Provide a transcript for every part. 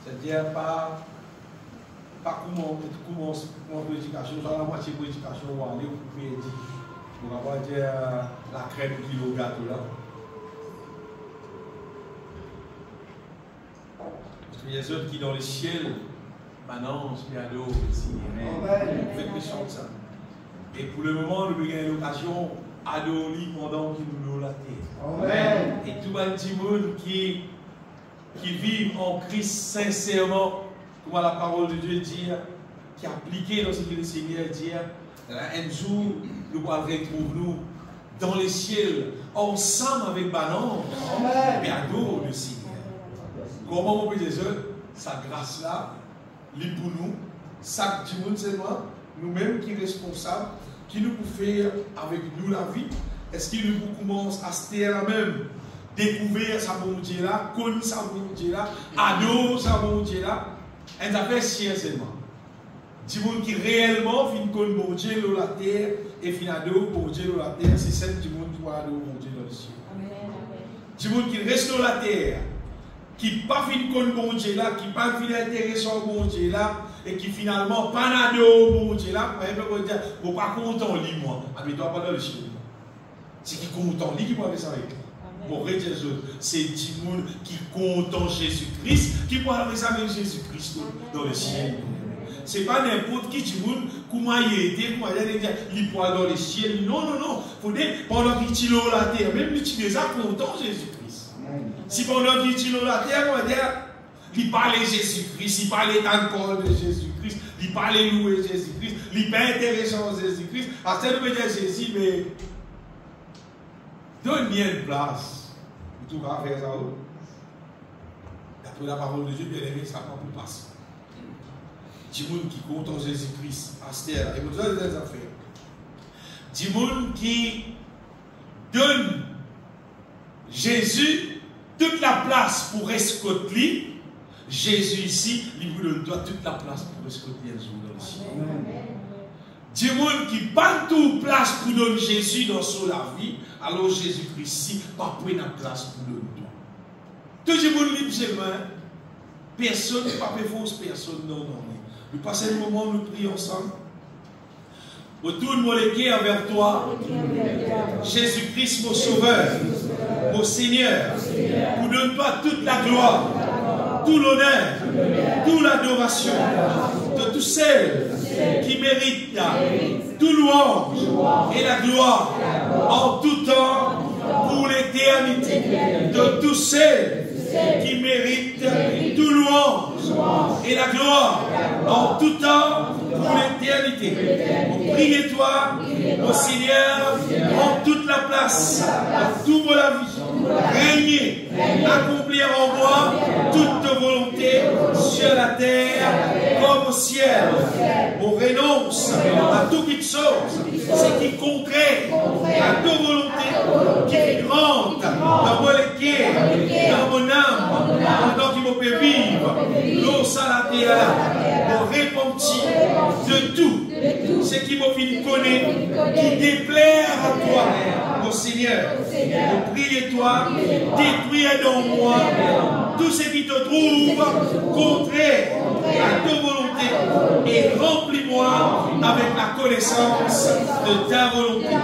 C'est-à-dire pas comment l'éducation, soit la moitié pour l'éducation, ou aller au couper, on va pas dire la crème qui est au gâteau là. Parce qu'il y a des autres qui dans le ciel, maintenant, on piano, on fait pression de ça. Et pour le moment, nous avons l'occasion d'adorer pendant qu'il nous la terre. Amen. Et tout le monde qui vit en Christ sincèrement, comme la parole de Dieu dit, qui appliqué dans ce que le Seigneur dit, un jour, nous allons retrouver nous dans les ciels, ensemble avec Banon, et adorer le Seigneur. Comment on peut dire sa grâce-là, lit pour nous, ça du monde c'est moi, nous-mêmes qui sommes responsables, qui nous pouvons faire avec nous la vie. Est-ce qu'il nous commence à se taire même, découvrir sa bonté là, connaître sa bonté là, adorer sa bonté là, et ça fait sincèrement. Du monde qui réellement vient connaître bonté dans la terre et vient adorer bonté dans la terre, c'est celle du monde qui va adorer bonté dans le ciel. Du monde qui reste dans la terre, qui n'a pas fini de connaître bon Dieu là, qui n'a pas fini d'intéressé au bon Dieu là, et qui finalement pas n'a au bon Dieu là, par exemple, on va dire, on n'est pas content, moi, mais toi, pas dans le ciel. C'est qui content, qui peut faire ça avec bon, c'est du monde qui content Jésus-Christ, qui peut faire ça avec Jésus-Christ dans le ciel. Ce n'est pas n'importe qui du monde, comment il a été, comment il a été, il peut aller dans le ciel. Non, non, non. Il faut dire, pendant qu'il est dans la terre, même il est déjà content Jésus-Christ. Si pendant qu'il est dans la terre, on va dire, il parle de Jésus-Christ, il parle encore de Jésus-Christ, il parle de louer Jésus-Christ, il n'est pas intéressant à Jésus-Christ. À ce moment dire Jésus, mais donne-moi une place. Tout va faire ça. D'après la parole de Dieu, bien aimé, ça ne va pas passer. Du monde qui compte en Jésus-Christ, Astère, et vous avez des affaires. Du monde qui donne Jésus toute la place pour escoter. Jésus ici, il vous donne toute la place pour escoter un jour dans le ciel. Du monde qui pas toute place pour donner Jésus dans son la vie, alors Jésus-Christ ici, pas prendre la place pour donner toi. Tout le monde libre seulement. Personne, pas de fausse personne, non, non. Nous passons le moment où nous prions ensemble. Retourne mon cœur vers toi, Jésus-Christ, mon Sauveur, mon Seigneur, pour donne-toi toute la gloire, tout l'honneur, toute l'adoration de tous ceux qui méritent tout louange et la gloire en tout temps pour l'éternité, de tous ceux qui méritent tout louange et la gloire en tout temps pour l'éternité. Priez-toi, mon Seigneur, prends toute la place dans toute la vie. Régnez, accomplir en moi toute volonté sur la terre comme au ciel. On renonce à toute chose, ce qui est contraire à toute volonté, qui est grande dans mon cœur, dans mon âme, pendant qu'il me peut vivre. L'eau à la terre, pour repentir de tout ce qui me fait connaître, qui déplaire à toi, mon Seigneur. Je prie toi, détruis dans moi tout ce qui te trouve contraire à ta volonté et remplis-moi avec la connaissance de ta volonté.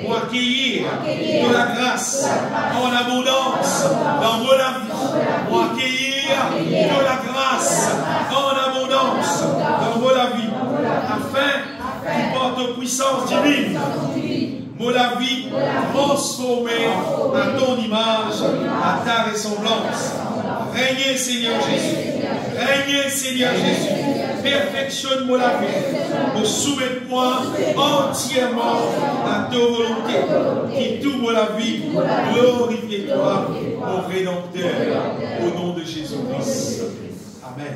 Pour accueillir de la grâce en abondance dans mon vie. Pour accueillir de la grâce en abondance dans mon vie. Afin qu'il porte puissance divine. Mon vie transformée à ton image, à ta ressemblance. Régnez Seigneur Jésus. Régnez Seigneur Jésus. Perfectionne mon vie. Me soumets-moi entièrement à ta volonté. Qui tout mon vie, glorifie toi, mon Rédempteur, au nom de Jésus-Christ. Amen.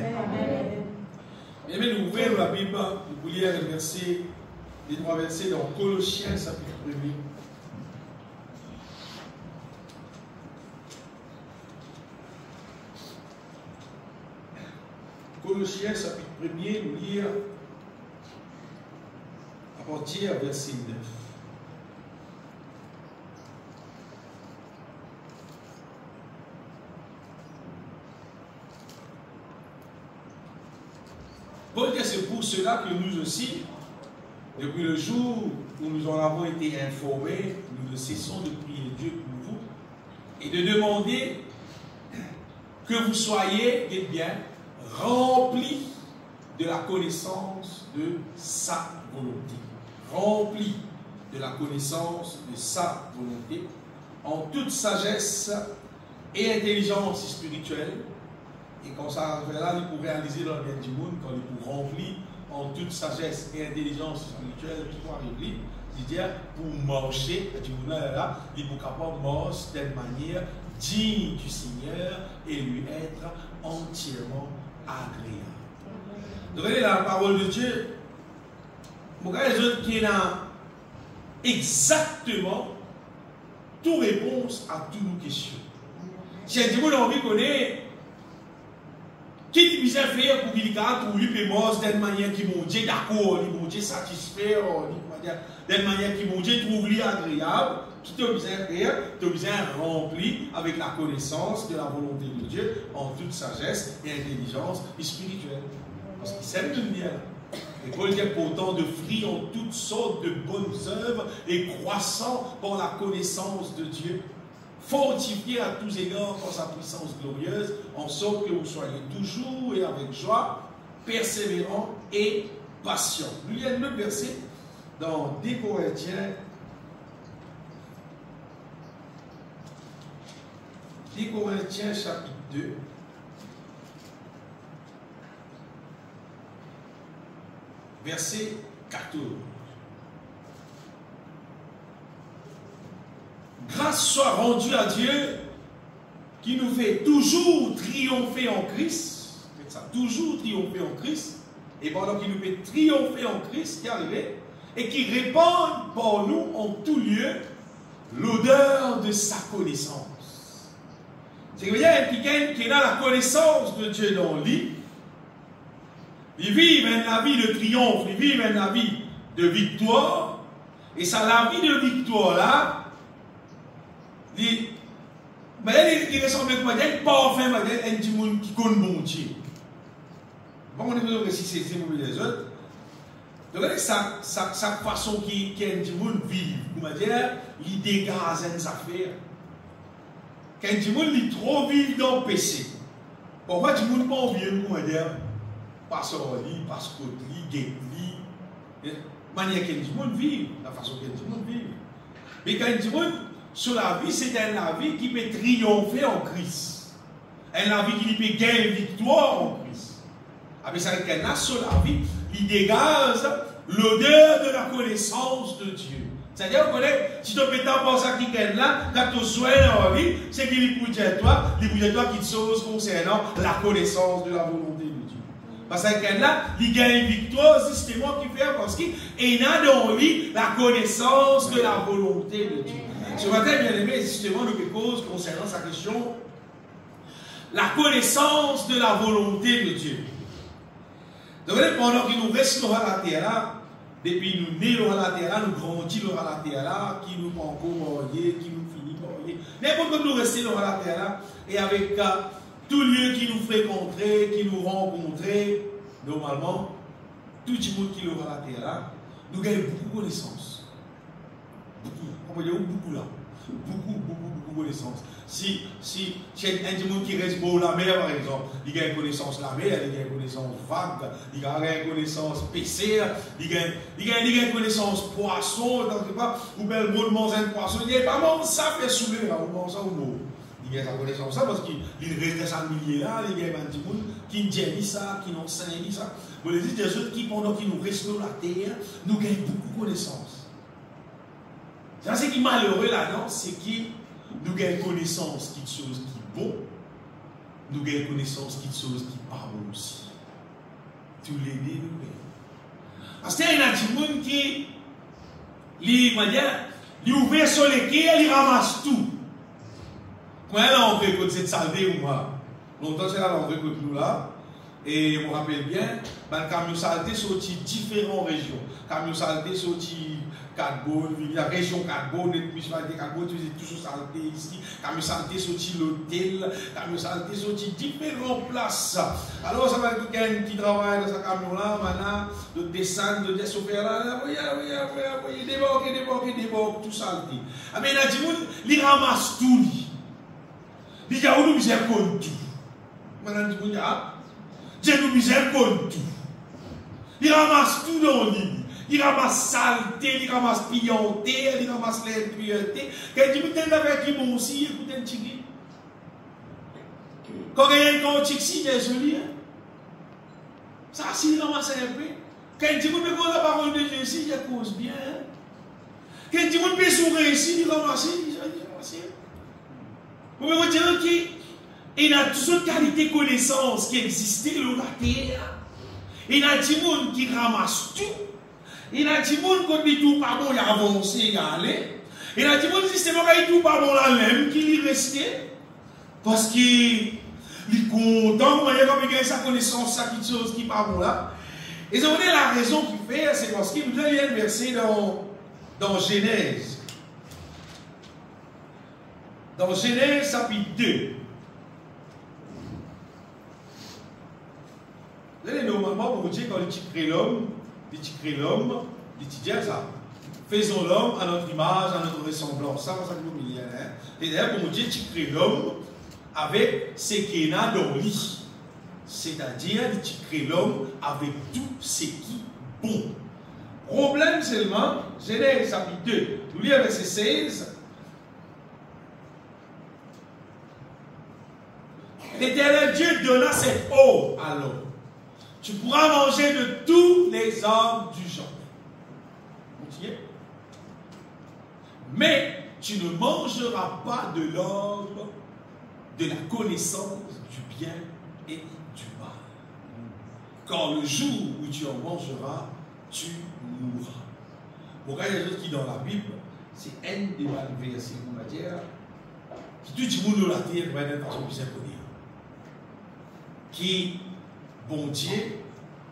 Bien, nous ouvrons la Bible, nous voulions les trois versets dans Colossiens, chapitre 1er. Colossiens, chapitre 1er, nous lire à partir du verset 9. Paul dit c'est pour cela que nous aussi, depuis le jour où nous en avons été informés, nous ne cessons de prier Dieu pour vous et de demander que vous soyez, dites bien, remplis de la connaissance de sa volonté. Remplis de la connaissance de sa volonté, en toute sagesse et intelligence spirituelle. Et quand ça arrive là, il pour réaliser dans le bien du monde, quand il pour remplir en toute sagesse et intelligence spirituelle, tout arrive, c'est-à-dire pour marcher, là, il pour capable de marcher d'une manière digne du Seigneur et lui être entièrement agréable. Donc, regardez la parole de Dieu. Regardez les autres qui ont exactement toute réponse à toutes nos questions. Si un démon a envie de connaître qui dit bien faire pour qu'il garde ou lui peut manger d'une manière qui mon Dieu d'accord, qui mon Dieu satisfait, d'une manière qui mon Dieu trouve lui agréable, qui te besoin faire, tu as besoin remplir avec la connaissance de la volonté de Dieu en toute sagesse et intelligence spirituelle. Parce qu'il s'aime de bien. Et Paul dit pourtant de fruits en toutes sortes de bonnes œuvres et croissant par la connaissance de Dieu, fortifié à tous égards par sa puissance glorieuse, en sorte que vous soyez toujours et avec joie, persévérants et patients. Nous lisons le verset dans 2 Corinthiens. 2 Corinthiens chapitre 2. Verset 14. Grâce soit rendue à Dieu qui nous fait toujours triompher en Christ. Toujours triompher en Christ. Et pendant qu'il nous fait triompher en Christ, qui est arrivé, et qui répand pour nous en tout lieu l'odeur de sa connaissance. C'est qu'il y a quelqu'un qui a la connaissance de Dieu dans lui. Ils vivent une vie de triomphe, ils vivent une vie de victoire. Et ça, la vie de victoire là, il ressemble à un parfum, un petit monde qui connaît bon Dieu. Bon, on est besoin de si c'est mauvais les autres. Donc, sa façon qui est un petit monde vit, il dégage des affaires. Quand un petit monde est trop vivre dans le péché, pourquoi un petit monde pas envie de dire parce que la manière qu'un petit monde vit, la façon qu'un petit monde vit. Mais quand un petit monde sur la vie, c'est la vie qui peut triompher en Christ. La vie qui peut gagner victoire en Christ. Mais ça veut dire qu'elle a sur la vie, il dégage l'odeur de la connaissance de Dieu. C'est-à-dire que si tu peux penser à quelqu'un là, quand tu soignes dans la vie, c'est qu'il est pour dire toi qui te sauve concernant la connaissance de la volonté de Dieu. Parce que quelqu'un là, il gagne victoire, c'est moi qui fais parce qu'il a dans lui la connaissance de la volonté de Dieu. Ce matin, bien aimé, justement, nous cause concernant sa question, la connaissance de la volonté de Dieu. Donc, pendant qu'il nous reste dans la terre, depuis nous nés dans la terre, nous grandissons dans la terre, qui nous prend encore marier, qui nous finit marier. N'importe que nous restons dans la terre, et avec tout lieu qui nous fréquenterait, qui nous rencontrait, normalement, tout le monde qui est dans la terre, nous gagnons beaucoup de connaissances. On peut dire beaucoup là. Beaucoup de connaissances. Si un monde qui reste beau la mer, par exemple, il gagne connaissance la mer, il gagne connaissance vague, il gagne connaissance PC, il gagne connaissance poisson, ou bien le monde mange un poisson, il gagne pas mal ça fait soulever là, ou mange ça ou non. Il gagne sa connaissance ça parce qu'il reste à millier là, il gagne un petit monde qui dit ça, qui n'enseigne ça. Vous les dites des autres qui, pendant qu'ils nous restent sur la terre, nous gagnons beaucoup de connaissances. C'est ce qui est malheureux là-dedans, c'est que nous gagnons connaissance qui est chose qui est bon, nous gagnons connaissance qui est chose qui n'est pas bon aussi. Tous les deux, nous gagnons. Parce qu'il y a des gens qui, ils ouvrent sur les quais, ils ramassent tout. Quand elle a envoyé côté cette salle ou moi, longtemps c'est là, elle a envoyé côté nous là, Et je me rappelle bien, le camion saleté sorti différentes régions. Le camion saleté sorti Cadbo, la région Cadbo, la municipalité Cadbo, tu faisais toujours saleté ici. Le camion saleté sorti l'hôtel, le camion saleté sorti différentes places. Alors ça va être quelqu'un qui travaille dans ce camion-là, maintenant, de descendre, de descendre là, oui, débarque, tout saleté. Mais il a dit, il ramasse tout. Il dit, on nous misère tout. Maintenant, il dit, Dieu nous miséricorde tout. Il ramasse tout dans l'île. Il ramasse saleté, il ramasse pillanté, il ramasse l'impureté. Quand il dit, vous avez qui bon aussi, écoutez un tigre. Quand il y a un tigre, si j'ai joli, ça, s'il ramasse un peu. Quand il dit, vous avez la parole de Dieu, si j'ai cause bien. Quand il dit, vous avez sourire ici, il ramasse, vous pouvez vous dire qu'il il y a toutes sortes de qualités connaissances qui existaient sur la terre. Il y a des gens qui ramassent tout. Il y a des gens qui disent tout pas bon, il y a avancé, il y a allé. Il y a des gens qui disent que tout pas bon là même, qui est resté. Parce qu'il est content, il y a comme sa connaissance, sa petite chose qui n'est pas bon là. Et c'est la raison qu'il fait, c'est parce qu'il nous donne un verset dans Genèse. Dans Genèse chapitre 2. Normalement, pour Dieu, quand il crée l'homme, il dit ça. Faisons l'homme à notre image, à notre ressemblance. Ça, ça nous dit. Et d'ailleurs, pour Dieu, tu crées l'homme avec ce qu'il y a dans lui. C'est-à-dire, tu crées l'homme avec tout ce qui est bon. Problème seulement, Genèse chapitre 2, nous lisons verset 16. L'Éternel Dieu donna cette eau à l'homme. Tu pourras manger de tous les arbres du jardin. Mais tu ne mangeras pas de l'arbre de la connaissance du bien et du mal. Car le jour où tu en mangeras, tu mourras. Pourquoi il y a des choses qui dans la Bible, c'est un des versets, on va dire, qui tout le monde de la terre va être façon plus inconnue. Qui bon Dieu,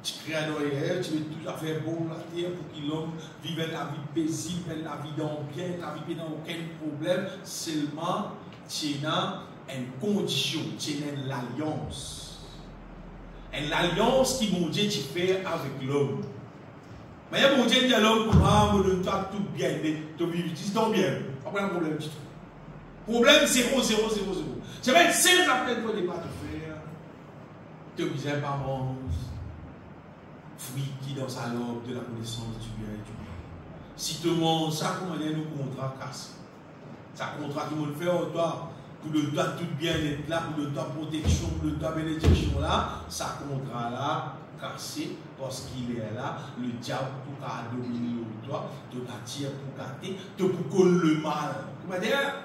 tu crées un oreille, tu veux tout faire bon la terre pour que l'homme vive la vie paisible, la vie dans bien, la vie dans aucun problème, seulement tu as une condition, tu as une alliance. Une alliance qui bon Dieu tu fais avec l'homme. Mais il y a bon Dieu qui dit à l'homme, pour le temps tout bien, tu vis dans bien, pas un problème du tout. Problème 0, 0, 0, 0. C'est même c'est la peine pour ne pas te faire. Te misère par mange. Fruit qui dans sa lobe de la connaissance du bien et du mal. Si tu manges ça, comment dire, nous contrat cassé. Ça contrat qui nous fait en toi, pour le temps tout bien être là, pour le temps protection, pour le temps bénédiction là, ça contrat là, cassé, parce qu'il est là, le diable pour qu'à dominer toi, te attire pour gâter, te pour le mal. Comment dire?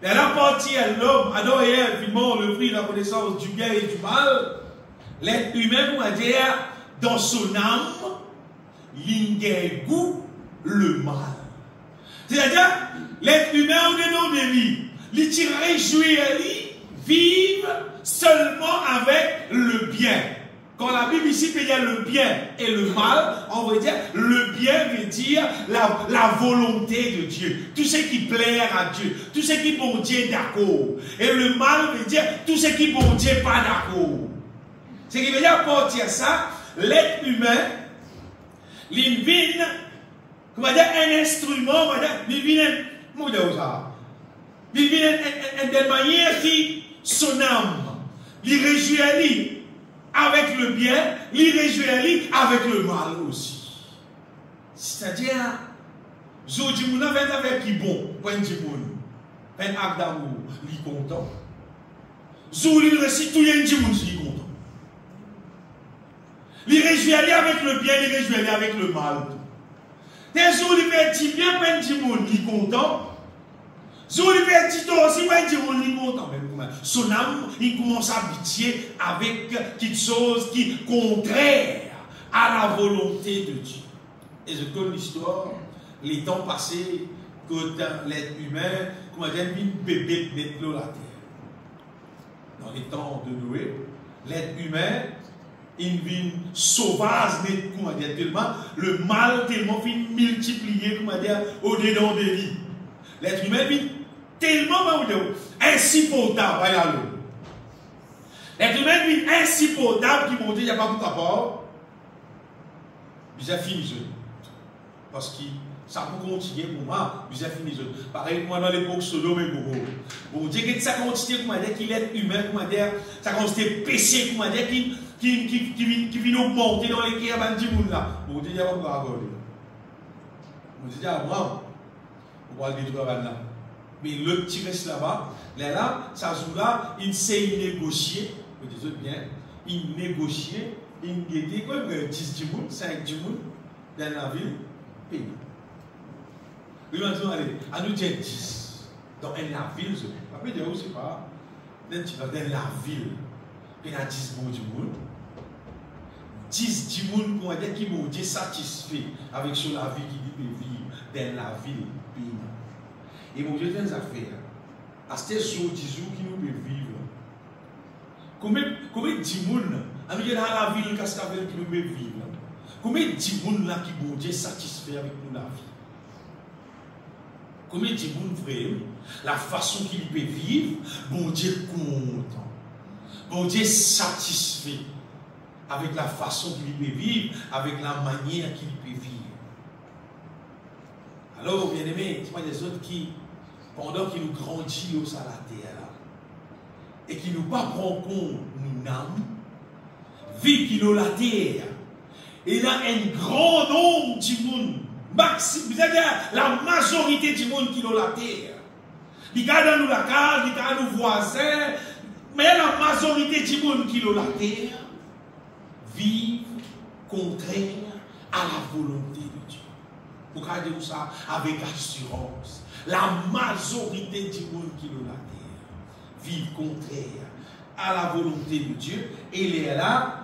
Elle appartient à l'homme, Adam et Ève, finalement, le fruit de la connaissance du bien et du mal. L'être humain, on va dire, dans son âme, il a goût le mal. C'est-à-dire, l'être humain, on est dans des vies. Il tire réjouir, vivre seulement avec le bien. Quand la Bible ici peut dire le bien et le mal, on veut dire le bien veut dire la volonté de Dieu. Tout ce qui plaît à Dieu. Tout ce qui bon Dieu d'accord. Et le mal veut dire tout ce qui bon Dieu pas d'accord. Ce qui veut dire pour dire ça, l'être humain, il vient, comment dire, un instrument, il vient, comment dire ça? Il vient de manière qui son âme, il réjouit avec le bien, il réjouit avec le mal aussi. C'est-à-dire, Zodi Mouna fait avec qui bon, point de bon, un acte d'amour, il est content. Zodi il récite tout le monde, il est content. Il réjouit avec le bien, il réjouit avec le mal. Des jours, il fait bien, point de monde, il est content. Zodi il fait dit aussi, point de monde, il est content. Son âme, il commence à habiter avec quelque chose qui est contraire à la volonté de Dieu. Et je connais l'histoire, les temps passés, que l'être humain, comment dire, une bébé mettre l'eau à la terre. Dans les temps de Noé, l'être humain, il vient sauvage, comment dire, tellement, le mal tellement fin multiplié, comment dire, au-dedans de lui. L'être humain vient tellement insupportable, l'être humain vient insupportable, qui monte, il n'y a pas beaucoup rapport. Vous avez fini, parce que ça peut continuer pour moi, vous avez fini. Pareil, moi, dans l'époque Sodome et Gomorrhe. Bon, Dieu, que ça continue, comment dire, qu'il est humain, comment dire, ça continue péché, comment dire, qui vient augmenter dans les guerres, là. Bon, Dieu, il n'y a pas de rapport. Bon, Dieu, Abraham, on va le détruire là. Mais l'autre qui reste là-bas, là, ça joue là, il sait négocier, vous dites bien, il négociait, il guettait, quoi, 10 dimoun, 5 dimoun, dans la ville, pays. Oui, maintenant, allez, à nous dire 10. Dans la ville, je ne sais pas dire où c'est pas. Dans la ville, il y a 10 bons dimoun. 10 dimoun, qu'on va dire, qui m'ont été satisfaits avec sur la vie qui dit vivre dans la ville, pays. Et mon Dieu, il y a des affaires. À ce jour, 10 jours qui nous peut vivre. Combien de dimoun, à nous, dans la ville, Cascavel, qui nous peut vivre? Combien de dimoun là qui m'ont été satisfaits avec nous la vie? Combien de dimoun vrai? La façon qu'il peut vivre, bon Dieu content. Bon Dieu satisfait avec la façon qu'il peut vivre, avec la manière qu'il peut vivre. Alors, bien aimé, c'est pas des autres qui, pendant qu'ils nous grandissent à la terre, et qui nous pas prend compte, nous n'âmes, vie qui nous la terre, et là, un grand nombre de monde, la majorité du monde qui nous la terre, ils gardent nous la case, ils gardent nos voisins, mais la majorité du monde qui nous la terre, vivent contraire à la volonté de Dieu. Vous regardez ça avec assurance. La majorité du monde qui nous la terre vivent contraire à la volonté de Dieu. Et il est là,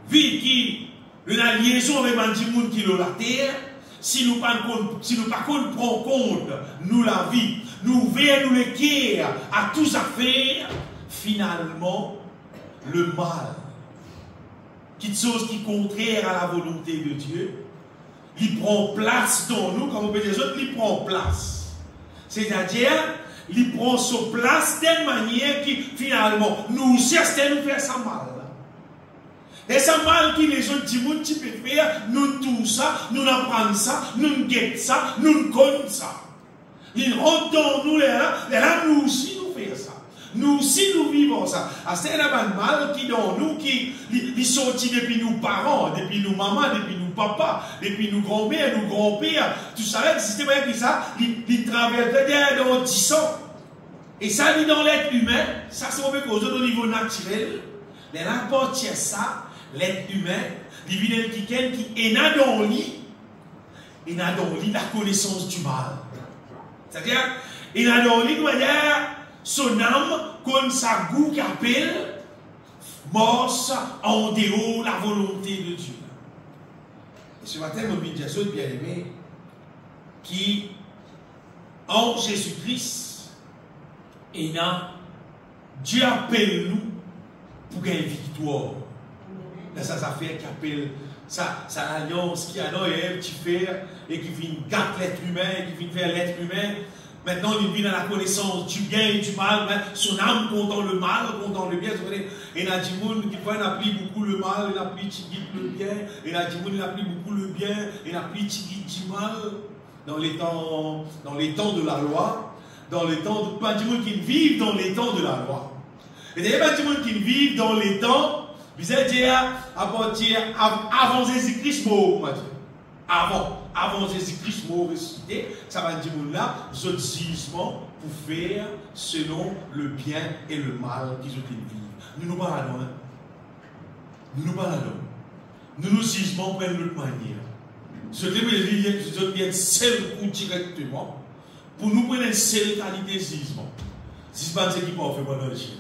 vivent qui une liaison avec le monde qui nous la terre. Si nous ne prenons pas compte, nous la vie, nous veillons nous l'équerre à tous affaires, finalement, le mal, quelque chose qui est contraire à la volonté de Dieu, il prend place dans nous, comme on peut dire les autres, il prend place. C'est-à-dire, il prend sa place d'une manière qui, finalement, nous cherchons à nous faire ça mal. Et ça mal qui les autres disent, tu peux faire, nous tout ça, nous apprenons ça, nous guettons ça, nous connaissons ça. Ils rentrent dans nous, là, nous aussi nous faisons ça. Nous aussi nous vivons ça. C'est un mal qui dans nous, qui sortit depuis nos parents, depuis nos mamans, depuis nos papas, depuis nos grands-mères, nos grands-pères. Tout ça, le système avec ça, il traverse dans 10 ans. Et ça, dans l'être humain, ça c'est au niveau naturel. Les rapports ça. L'être humain, l'individu qui est dans lui, il a dans lui la connaissance du mal. C'est-à-dire, il a dans lui, son âme, comme sa goût qui appelle, morse en dehors la volonté de Dieu. Et ce matin, mon Jésus bien-aimé, qui, en Jésus-Christ, Dieu appelle nous pour gagner victoire. Dans sa affaire qui appelle sa alliance qui a un petit fer et qui vient gâter l'être humain, qui vient faire l'être humain. Maintenant, il vient dans la connaissance du bien et du mal. Son âme content le mal, content le bien. Et il y a des gens qui appliquent beaucoup le mal, il applique le bien. Et il y a des gens qui appliquent beaucoup le bien, et il applique du mal. Dans les temps de la loi, dans les temps de pas de gens qui vivent dans les temps de la loi. Et il y a pas de gens qui vivent dans les temps. Vous allez dire, avant Jésus-Christ mort, avant Jésus-Christ mort ressuscité, ça va dire là, ce jugement pour faire selon le bien et le mal qu'ils ont vivre. Nous nous parlons, Nous nous jugons de l'autre manière. Ce que je viens seul coup directement, pour nous prendre une seule qualité de jugement. Jugement, c'est qui peut faire pendant le chien.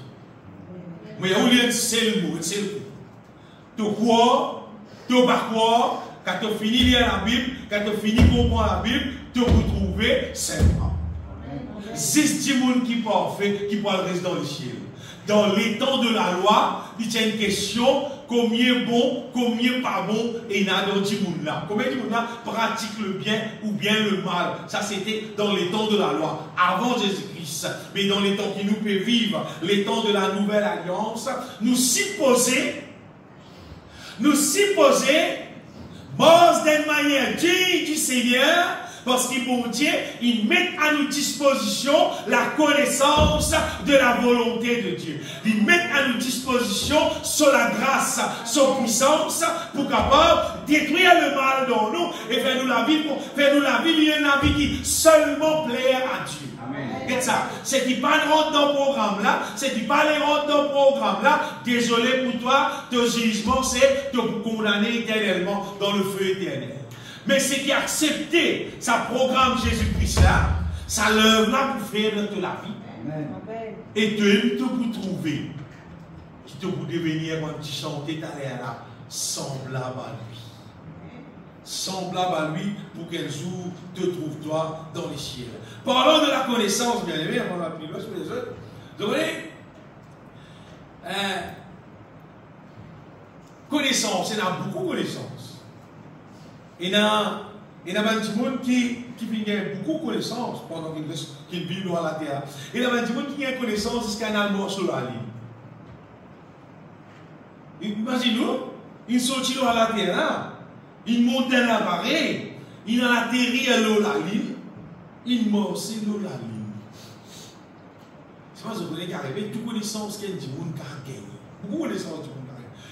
Mais il y a un seul mot, un seul coup. Tu crois, tu ne pas croire, quand tu finis de lire la Bible, quand tu finis de comprendre la Bible, tu peux trouver simplement. 6 personnes qui parlent, qui parlent rester dans le ciel. dans les temps de la loi, il y a une question, combien bon, combien pas bon, et il y a dans ce monde-là. Combien de monde pratique le bien ou bien le mal. Ça, c'était dans les temps de la loi, avant Jésus-Christ. Mais dans les temps qui nous peut vivre, les temps de la nouvelle alliance, nous supposer, mort d'une manière digne du Seigneur, parce qu'il bon Dieu, il met à notre disposition la connaissance de la volonté de Dieu. Il met à notre disposition sur la grâce, sur puissance, pour capable détruire le mal dans nous et faire nous la vie, une vie qui seulement plaire à Dieu. Amen. Ça, c'est qui pas rentre dans le programme là, c'est qui pas les rentre dans le programme là, désolé pour toi, ton jugement c'est de vous condamner éternellement dans le feu éternel. Mais c'est qui a accepté sa programme Jésus-Christ là, ça l'œuvre là pour faire de la vie. Amen. Et te pour trouver, qui te pour devenir, quand tu chantais ta l'air là, semblable à lui. Semblable à lui pour qu'un jour te trouve toi dans les cieux. Parlons de la connaissance, bien aimé, on va plus loin sur les autres. Vous voyez, connaissance, il y a beaucoup de connaissances. Il y a des gens qui ont beaucoup de connaissances pendant qu'ils vivent dans la terre. Il y a des gens qui ont connaissance jusqu'à un mort sur la ligne. Imaginez-vous, ils sont dans la terre, ils montent dans l'appareil, ils ont atterri à l'eau la ligne, ils morcent l'eau la ligne. C'est pas ce que vous avez toute connaissance qu'il y a des gens qui ont gagné. Beaucoup de connaissances du monde.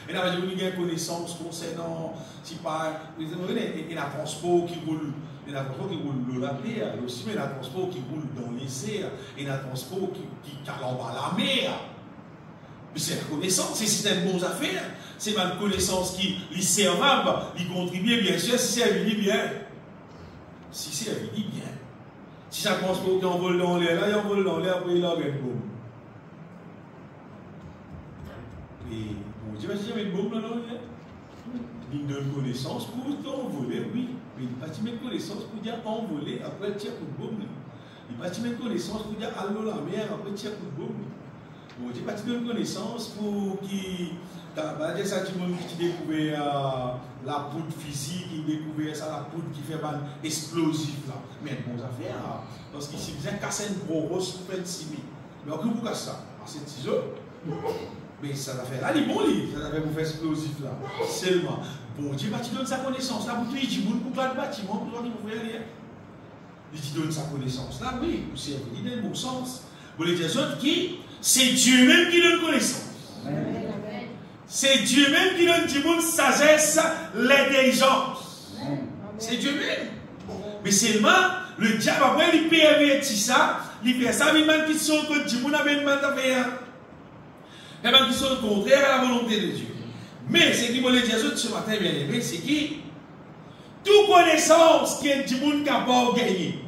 Et là, vous avez une connaissance concernant, si par exemple, il y a un transport qui roule, il y a un transport qui roule la terre, aussi, mais il y a un transport qui roule dans les airs, il y a un transport qui calambe à la mer. Mais c'est la connaissance, c'est une bonne affaire. C'est ma connaissance qui est servable, qui contribue bien sûr, si c'est venu bien. Si c'est venu bien. Si ça transport qui envole dans l'air, là, il envole dans l'air, après il a une bombe. Et bon, tu vas dire, mais une bombe dans l'air? Il donne connaissance pour t'envoler, oui. Mais il ne pas te mettre connaissance pour dire envoler, après tiens coup de bombe. Il ne pas te mettre connaissance pour dire allô la mer, après tiens coup de bombe. Bon, tu pas te donner connaissance pour qui. C'est ça qui a découvert la poudre physique, qui a découvert ça, la poudre qui fait mal explosif là. Mais bon, ça fait, parce qu'il s'est bien cassé une grosse pour faire une cimie. Mais on peut casser ça, c'est un ciseau. Mais ça va faire là, il est bon, ça va faire pour faire explosif là. Seulement, bon Dieu, tu donnes sa connaissance là, pour tout, il dit, pour pas de bâtiment, pour toi, il faut faire rien. Il te donne sa connaissance là, oui, pour servir, il a le bon sens. Vous voulez dire qui? C'est Dieu même qui donne connaissance. Amen. C'est Dieu même qui donne du monde sagesse, l'intelligence. C'est Dieu même. Mais seulement, le diable, après, il pervertit ça, il fait ça, il demande qu'ils sont contre Dieu, il avait une demande à faire. Il demande qu'ils sont contraires à la volonté de Dieu. Mais ce qui veut dire ce matin, bien aimé, c'est qui? Toute connaissance qui est du monde qui n'a pas gagné.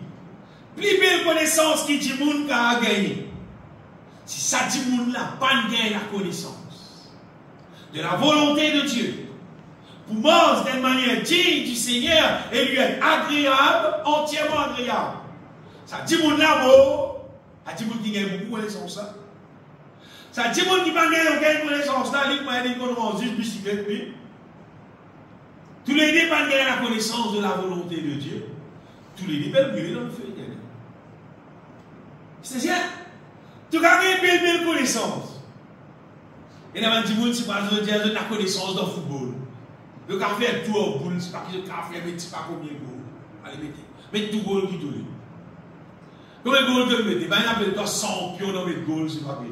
Plus belle connaissance qui est du monde qui a gagné. Si ça dit monde là, pas gagner la connaissance de la volonté de Dieu, pour manger d'une manière digne du Seigneur et lui être agréable, entièrement agréable. Ça dit monde là, beau, ça dit monde qui gagne beaucoup de connaissance là. Ça dit monde qui n'a pas gagné aucune connaissance là, il m'a dit qu'on a juste bicyclette, oui. Tous les deux pas gagner la connaissance de la volonté de Dieu. Tous les deux peuvent brûler dans le feu. C'est ça. Tu as une belle connaissance. Et là, on dit, c'est pas la connaissance dans le football. Le café tout au boule, c'est pas que le café, mais c'est pas combien de goals. Allez, mettez tout goal qui donne. Combien de goals tu mettez? Il y a toi 100 pions dans les goals, c'est pas que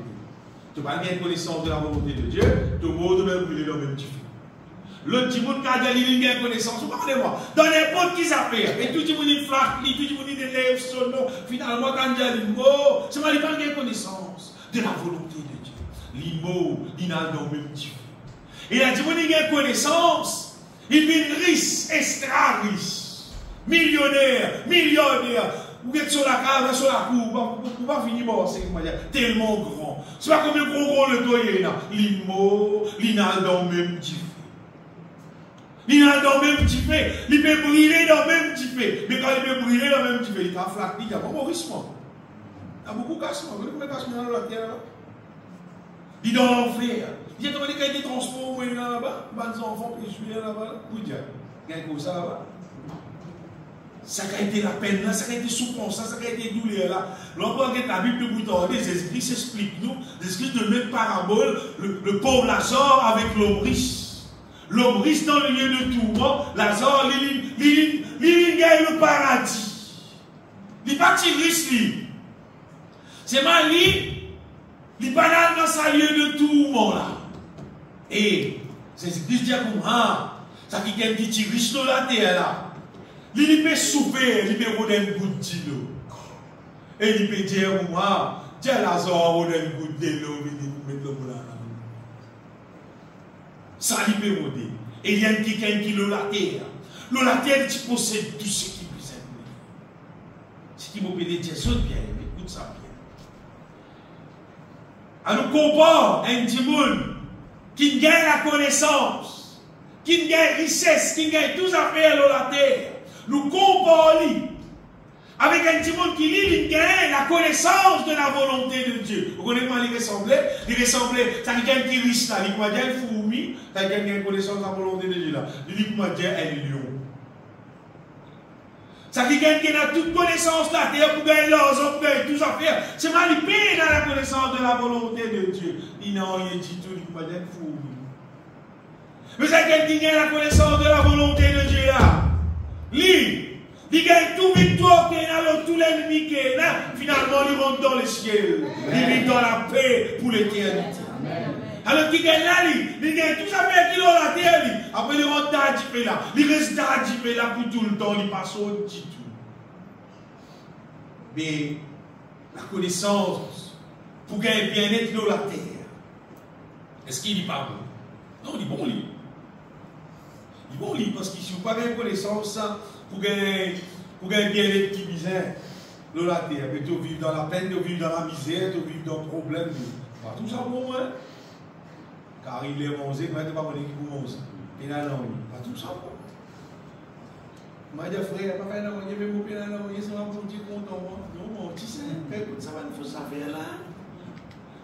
tu n'as pas bien connaissance de la volonté de Dieu, tout le monde va brûler dans le même petit feu. L'autre petit monde qui a une connaissance, vous parlez-moi, dans n'importe qui s'appelle, et tout le monde est flaqué, tout le monde est lève son nom, finalement, quand il y a l'immo, c'est pas une connaissance de la volonté de Dieu. L'immo, il n'a dans le même petit feu. Et là, tout le monde a une connaissance, il vient riche, extra riche, millionnaire, vous êtes sur la cave, sur la cour, vous ne pas finir par c'est tellement grand. C'est pas comme un gros le doyer là. L'immo, il n'a dans le même petit feu. Il a dans le même petit fait, il peut brûler dans le même petit fait. Mais quand il peut brûler dans le même petit fait, il a flaqué, il y a beaucoup de risque. Il y a beaucoup de cassement. Vous voyez combien de cassement dans la terre là? Il est dans l'enfer. Il y a quand il est transformé là-bas, les enfants qui jouent là-bas. Oui, il y a un ça là-bas. Ça a été la peine là, ça a été souffrance, ça a été douleur là. L'endroit que la Bible de Boutarder, Jésus-Christ explique nous, Jésus-Christ de même parabole, le pauvre Lazare avec l'homme riche. L'homme riche dans le lieu de tourment, Lazare, il gagne le paradis. Il n'est pas riche, lui. C'est mal, il banal dans sa lieu de tourment là. Et Jésus-Christ dit à vous, ça qui est un petit riche dans la terre là. Il peut souffrir, il peut donner une goutte d'eau. Et il peut dire, tiens, Lazare, on a une goutte d'eau, il peut mettre le là. Ça, il peut monter. Et il y a quelqu'un qui est la terre. La terre, tu possèdes tout ce qui peut être. Ce qui m'a dit, tiens, saute bien, écoute ça bien. Alors, nous comparons un petit monde qui gagne la connaissance, qui gagne richesse, qui gagne tout à faire dans la terre. Nous comparons avec un petit monde qui lit, il gagne la connaissance de la volonté de Dieu. Vous connaissez comment il ressemblait? Il ressemblait, ça dit un petit riche là, il m'a dit un fourmi, ça dit une connaissance de la volonté de Dieu là. Il dit m'a dit un lion. Ça dit qu'il a toute connaissance de la terre pour gagner l'argent, pour gagner tout ça faire. C'est mal, il paye dans la connaissance de la volonté de Dieu. Il n'a rien dit tout, il m'a dit un fourmi. Mais c'est quelqu'un qui gagne la connaissance de la volonté de Dieu là. Lui, il gagne tout victoire qu'il a, tout l'ennemi qu'il a, finalement il rentre dans le ciel. Il vit dans la paix pour l'éternité. Alors qu'il gagne là, il gagne tout ça fait qu'il a la terre. Après il rentre d'Adjipé là. Il reste d'Adjipé là pour tout le temps, il passe au petit tout. Mais la connaissance pour gagner bien-être dans la terre, est-ce qu'il n'est pas bon? Non, il est bon, lui. Il est bon, lui, parce qu'il n'y a pas de connaissance pour gagner bien-être qui misère dans la terre. Mais tu vivre dans la peine, tu vivre dans la misère, tu vivre dans le problème. Pas tout ça bon, hein? Car il est mangé, mais tu ne pas qui vous mange. Il n'a pas tout ça bon. Je dis, frère, pas faire non, il y a mon père là, il y a un petit content. Non, tu sais, écoute, ça va nous faire affaire là.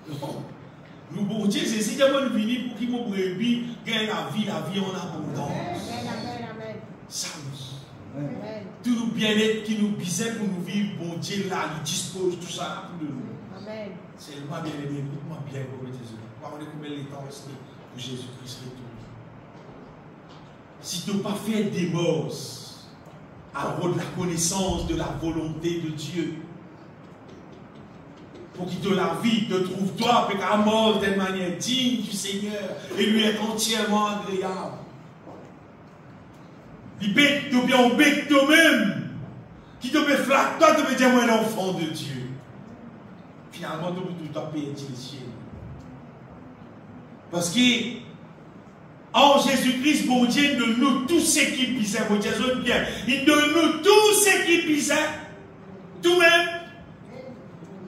Non. Nous, bon Dieu, c'est si j'avais venu pour qu'il me brebis gagne la vie en abondance. Ça oui. Tout le bien-être qui nous bisait pour nous vivre, bon Dieu là, il dispose tout ça là pour nous. Amen. C'est le bien aimé, écoute-moi bien, comme Jésus. On va combien de temps rester pour Jésus-Christ retourne. Si tu n'as pas fait des morts, à de la connaissance de la volonté de Dieu, pour qu'il te la vie, te trouve toi, avec la mort d'une manière digne du Seigneur, et lui être entièrement agréable. Il bête de bien, on bête toi-même, qui te fait flatter, toi, te fait dire, moi, l'enfant de Dieu. Finalement, tu peux tout payer le ciel. Parce que, en Jésus-Christ, bon Dieu donne nous tout ce qui pisait, bon Dieu, bien. Il donne nous tout ce qui pisait, tout même,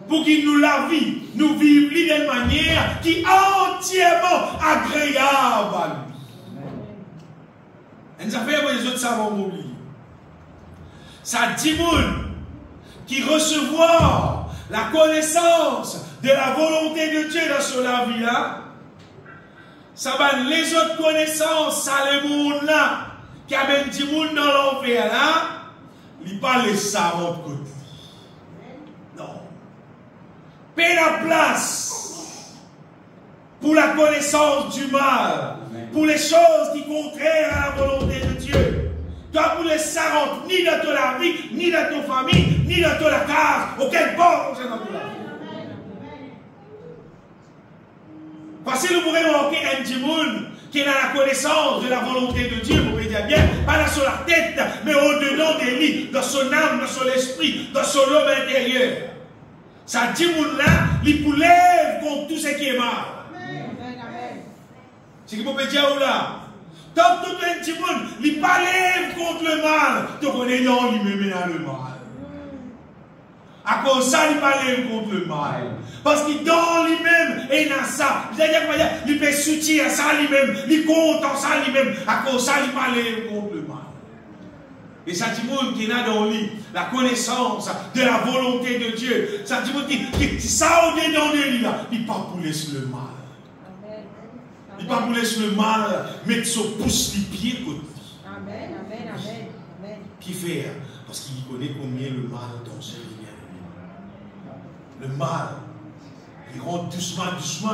pour qu'il nous la vie, nous vivons d'une manière qui est entièrement agréable à lui. Et nous avons fait les autres savants m'oublier. Ça dit qui recevoir la connaissance de la volonté de Dieu dans son vie là. Ça va les autres connaissances, ça les monde là, qui a même dit monde dans l'enfer là, il pas les savants de côté. Non. Paix la place pour la connaissance du mal, pour les choses qui sont contraires à la volonté de Dieu. Toi, pour les savants, ni dans ta vie, ni dans ta famille, ni dans ta case, auquel bord c'est dans ta vie. Parce que nous pourrions manquer un petit monde qui a la connaissance de la volonté de Dieu, vous pouvez dire bien, pas dans sur la tête, mais au-dedans des lits, dans son âme, dans son esprit, dans son homme intérieur. Ça dit monde-là, il pour lève contre tout ce qui est mal. C'est ce que vous pouvez dire là. Tant que tout un petit monde, il pas lève contre le mal, donc on est non, il me met dans le mal. À cause de ça, il pas lève contre le mal. Parce qu'il dans lui-même, et dans ça, il peut soutenir ça lui-même, il compte en ça lui-même, à cause de ça, il pas lève contre le mal. Et ça dit monde qui a dans lui la connaissance de la volonté de Dieu. Ça dit monde qui ça au dedans de lui là, il pas pour laisser le mal. Il pas pour laisser le mal mettre son pouce les pieds côté. Amen, amen, amen, amen. Qui fait? Parce qu'il connaît combien le mal dans ce bien. Le mal, il rentre doucement, doucement.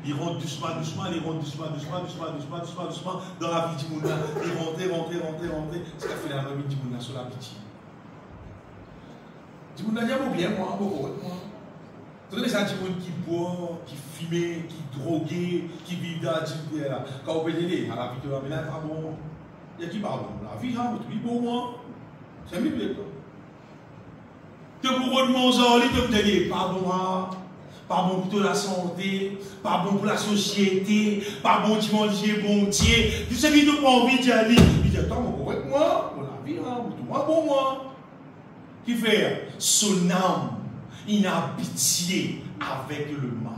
Il rentre doucement, doucement, il rentre doucement, doucement, doucement, doucement, doucement, doucement dans la vie du monde. Il rentre. C'est qu'a fait la vie du monde sur la pitié. Du monde a dit bien, moi, beaucoup. Vous savez, ça, du monde qui boit, qui fume, qui drogue, qui vit dans la vie. Quand on peut aider à la vie de la vie, pas bon. Il y a qui pas bon. La vie, oui, bon, moi. C'est mieux, quoi. Tu peux prendre mon genre, tu peux te dire, pas bon, pas bon pour la santé, pas bon pour la société, pas bon pour manger bon Dieu. Tu sais, il n'a pas envie d'y aller. Il dit, attends, mon correct, moi, pour la vie, tout moi, bon, moi. Qui fait? Son âme, il a pitié avec le mal.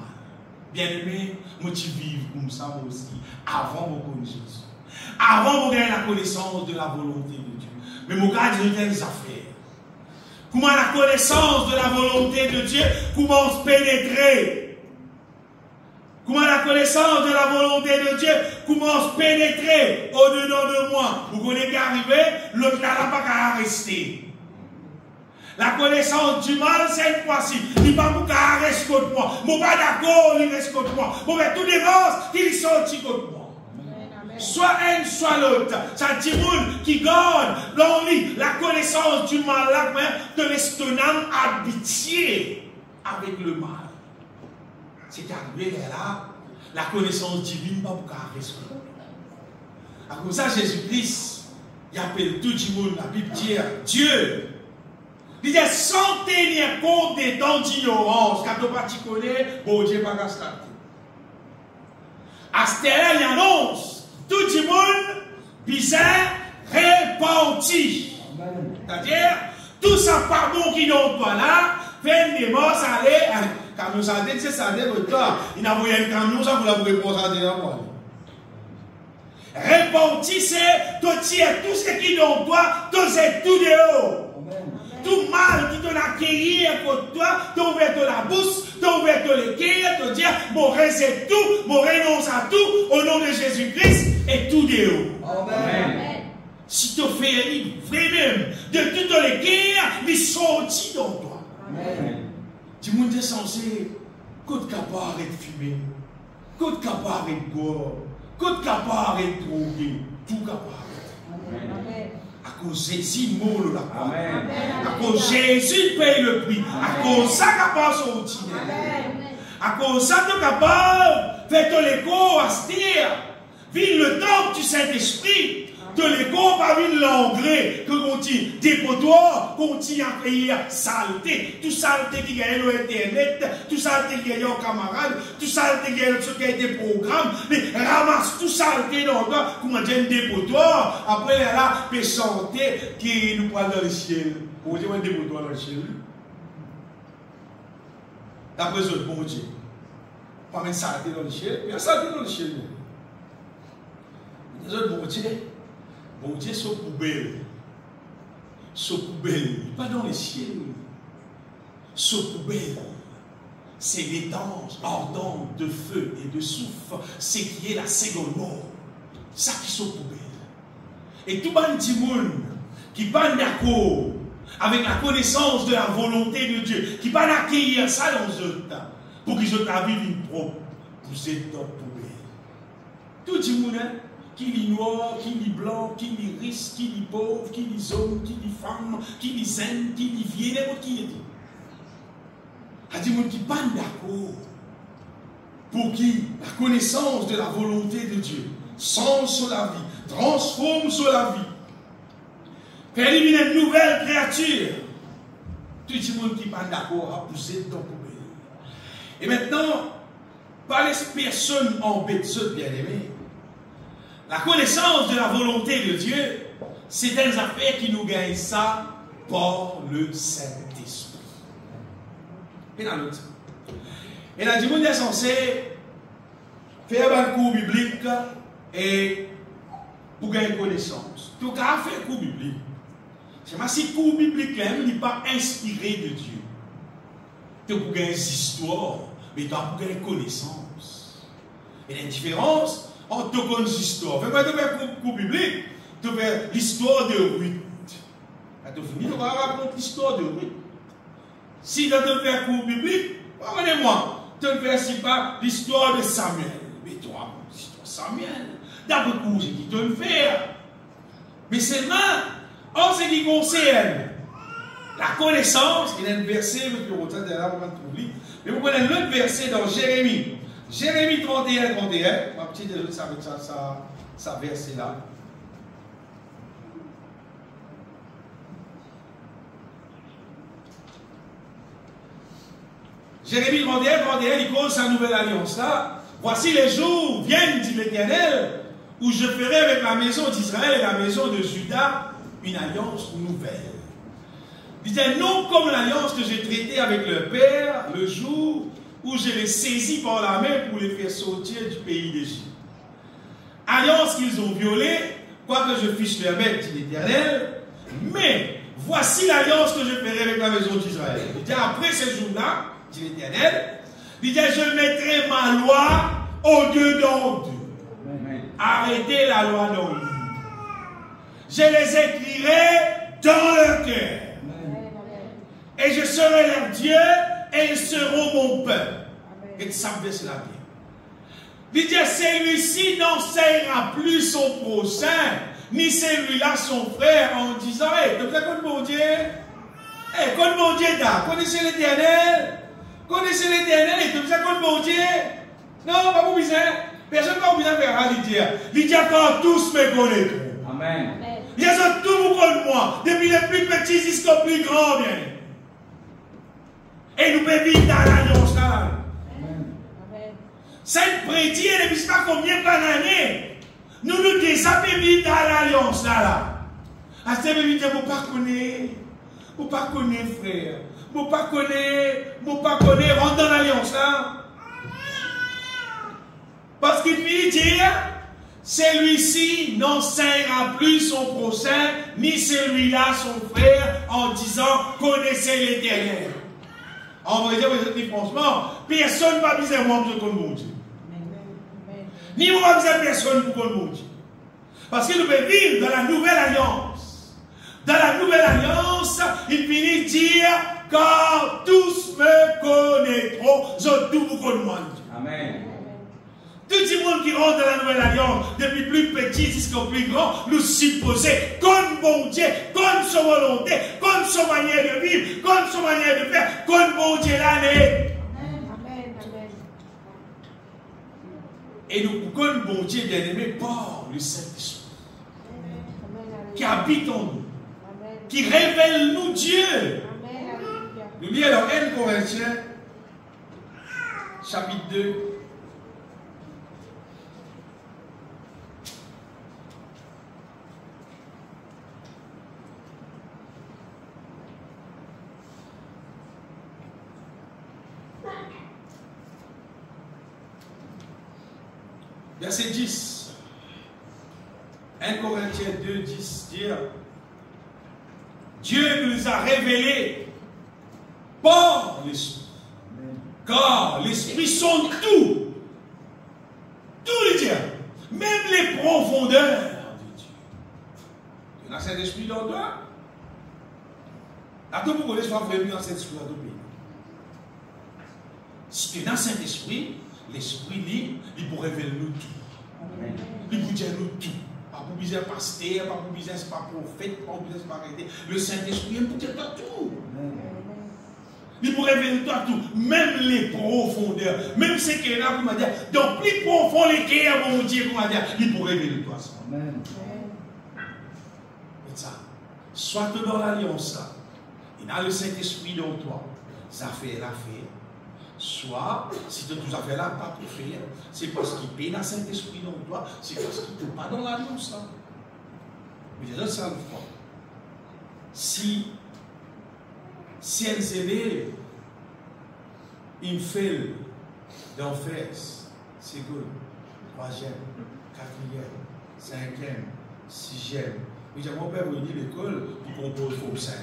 Bien aimé, moi, tu vis comme ça, moi aussi, avant mon connaissance Jésus. Avant mon gagner la connaissance de la volonté de Dieu. Mais mon gars, Dieu a des affaires. Comment la connaissance de la volonté de Dieu commence à pénétrer. Comment la connaissance de la volonté de Dieu commence à pénétrer au-dedans de moi. Vous connaissez qu'arriver, l'autre là n'a pas qu'à rester. La connaissance du mal, c'est une fois-ci. Il n'a pas qu'à rester contre moi. Je ne suis pas d'accord, il reste contre moi. Je vais tout dénoncer, il sortit contre moi. Soit un, soit l'autre. Ça dit qui garde dans lui la connaissance du mal, là, de l'estonam habitué avec le mal. C'est arrivé là, la connaissance divine, pas pour rester. À cause de ça, Jésus-Christ, il appelle tout le monde, la Bible dit Dieu. Il dit sans tenir compte des temps d'ignorance, quand on ne connaît, bon Dieu pas constaté. À ce terrain, il annonce. Tout le monde, bizarre, repenti. C'est-à-dire, tout ça pas bon qui n'ont pas là, fait des morts, ça allait, quand nous avons dit, ça allait, il a envoyé un camion, ça vous l'avez reposé dans moi. Repenti, c'est, tout ce qui n'ont pas, tout c'est tout dehors. Tout mal qui t'en a accueilli contre toi, t'as ouvert la bouche, t'as ouvert les cœurs, t'as dit, mon c'est tout, mon renonce à tout, au nom de Jésus-Christ, et tout dehors. Amen. Si tu fais libre, vraiment, de toutes les cœurs, ils sont sortis dans toi. Amen. Tu monde est censé, côte capable de fumer, côte capable de boire, côte capable de droguer, tout capable. Amen. À cause de Jésus, mot là. À cause de Jésus paye le prix. À cause de ça, capable de sortir. À cause de ça, tu es capable de faire ton écho à se dire. Vive le temps du Saint-Esprit. De l'écho, pas vive l'engrais. Que continue dépotoir, continue à payer saleté. Tout saleté qui gagne sur Internet, tout saleté qui gagne aux camarades, tout saleté qui gagne sur des programmes. Mais ramasse tout saleté dans toi, comment dire un dépotoir. Après, là, peut chanter qui nous parle dans le ciel. Vous dire un dépotoir dans le ciel. D'après eux, bon Dieu. Pas mettre saleté dans le ciel. Il y a saleté dans le ciel. Les autres, bon Dieu. Bon Dieu, c'est poubelle. Ce poubelle, pas dans les ciels. Ce poubelle, c'est des danses ardentes de feu et de souffle. C'est qui est la seconde mort. Ça qui sont poubelle. Et tout le monde qui n'est pas d'accord avec la connaissance de la volonté de Dieu, qui ne pas accueillir ça dans eux, pour qu'ils aient vivre une propre, vous êtes dans poubelle. Tout le monde, qui est noir, qui est blanc, qui est riche, qui est pauvre, qui est homme, qui est femme, qui est saine, qui est vieux, n'importe qui est dit. Il y a des gens qui ne sont pas d'accord pour qui la connaissance de la volonté de Dieu change sur la vie, transforme sur la vie, fait éliminer une nouvelle créature. Tout le monde qui n'est pas d'accord a poussé dans le poubelle. Et maintenant, par les personnes embêteuses, bien aimées, la connaissance de la volonté de Dieu, c'est des affaires qui nous gagnent ça par le Saint-Esprit. Et dans l'autre. Et là, du monde est censé faire un cours biblique et pour gagner connaissance. Tout cas, faire un cours biblique. C'est pas si cours biblique n'est pas inspiré de Dieu. Tu pour gagner des histoires, mais tu pour gagner connaissance. Il y a une différence entre deux histoires. Fais-moi de faire cours biblique, de faire l'histoire de Ruth. Quand tu finis, on va raconter l'histoire de Ruth. Si tu veux faire cours biblique, pardonnez-moi, tu veux faire si pas l'histoire de Samuel. Mais toi, l'histoire de Samuel, d'après cours, j'ai dit de le faire. Mais seulement, en ce qui concerne la connaissance, il y a un verset, mais vous prenez l'autre verset dans Jérémie. Jérémie 31, 31. Ma petite ça avec ça verset là. Jérémie 31, 31, il cause sa nouvelle alliance là. Voici les jours viennent, dit l'Éternel, où je ferai avec la maison d'Israël et la maison de Juda une alliance nouvelle. Il disait non comme l'alliance que j'ai traitée avec leur père le jour où je les saisis par la main pour les faire sortir du pays d'Égypte. Alliance qu'ils ont violée, quoique je fiche leur maître, dit l'Éternel, mais voici l'alliance que je ferai avec la maison d'Israël. Il dit après ces jours-là, dit l'Éternel, il dit je mettrai ma loi au-dedans d'eux. Arrêtez la loi dans lui. Je les écrirai dans leur cœur. Et je serai leur Dieu et ils seront mon peuple. Et ça me fait cela bien. Il dit celui-ci n'enseignera plus son prochain, ni celui-là son frère, en disant hey, tu fais quoi mon Dieu? Hey, quoi mon Dieu là? Connaissez l'Éternel? Connaissez l'Éternel et tu fais quoi mon Dieu? Non, pas pour besoin. Personne n'a pas besoin de faire Lydia. Lydia, quand tous me connaissent. Amen. Ils ont tout vous connaissent moi, depuis les plus petits jusqu'aux plus grands. Bien. Et nous pouvons vivre dans l'alliance là. Cette prédit, elle ne sait pas combien d'années. Nous nous désappuie vivre dans l'alliance là. À ce moment-là, vous ne pas connaître. Vous ne pas connaître, frère. Vous ne pas connaître, rentre dans l'alliance là. Parce qu'il veut dire, celui-ci n'enseignera plus son prochain, ni celui-là son frère, en disant, connaissez l'Éternel. En vrai, vous êtes franchement, personne ne va dire moi pour connaître mon Dieu. Ni moi ne va dire personne pour connaître mon Dieu. Parce que nous pouvons vivre dans la nouvelle alliance. Dans la nouvelle alliance, il finit de dire, car tous me connaîtront, je tout vous connais. Amen. Tout le monde qui rentre dans la nouvelle alliance, depuis plus petit jusqu'au plus grand, nous supposer comme bon Dieu, comme sa volonté, comme sa manière de vivre, comme sa manière de faire, comme bon Dieu l'année. Et nous, comme bon Dieu bien-aimé, par le Saint-Esprit, qui habite en nous, qui révèle nous Dieu. Nous lisons dans 1 Corinthiens, chapitre 2. Verset 10. 1 Corinthiens 2, 10 dire Dieu nous a révélé par l'Esprit. Car l'Esprit sonde tout. Tout le Dieu. Même les profondeurs de Dieu. Tu as cet esprit dans toi? Là, tout le monde soit venu dans cet esprit dans ton pays. Si tu es dans cet esprit, l'esprit libre, il pourrait révéler nous tout. Il peut dire nous tout. Pas pour besoin pasteur, pas pour besoin pas prophète, pas pour besoin pas arrêter. Le Saint-Esprit, il peut dire tout. Il pourrait révéler toi tout. Même les profondeurs. Même ce qu'il y a, vous m'avez dit, dans plus profond les cœurs, mon Dieu, vous m'avez dit, il pourrait révéler toi ça. Amen. Et ça. Soit dans l'alliance, ça. Il a le Saint-Esprit dans toi. Ça fait la fait. Soit, si tu as fait là, pas pour faire, c'est parce qu'il paye dans Saint-Esprit dans toi, c'est parce qu'il ne peut pas dans l'annonce là. Mais déjà, ça le fera. Si elle s'élève, il fait d'enfer, c'est good. 3e, 4e, 5e, 6e. Mais j'ai mon père venu à l'école pour composer pour 5.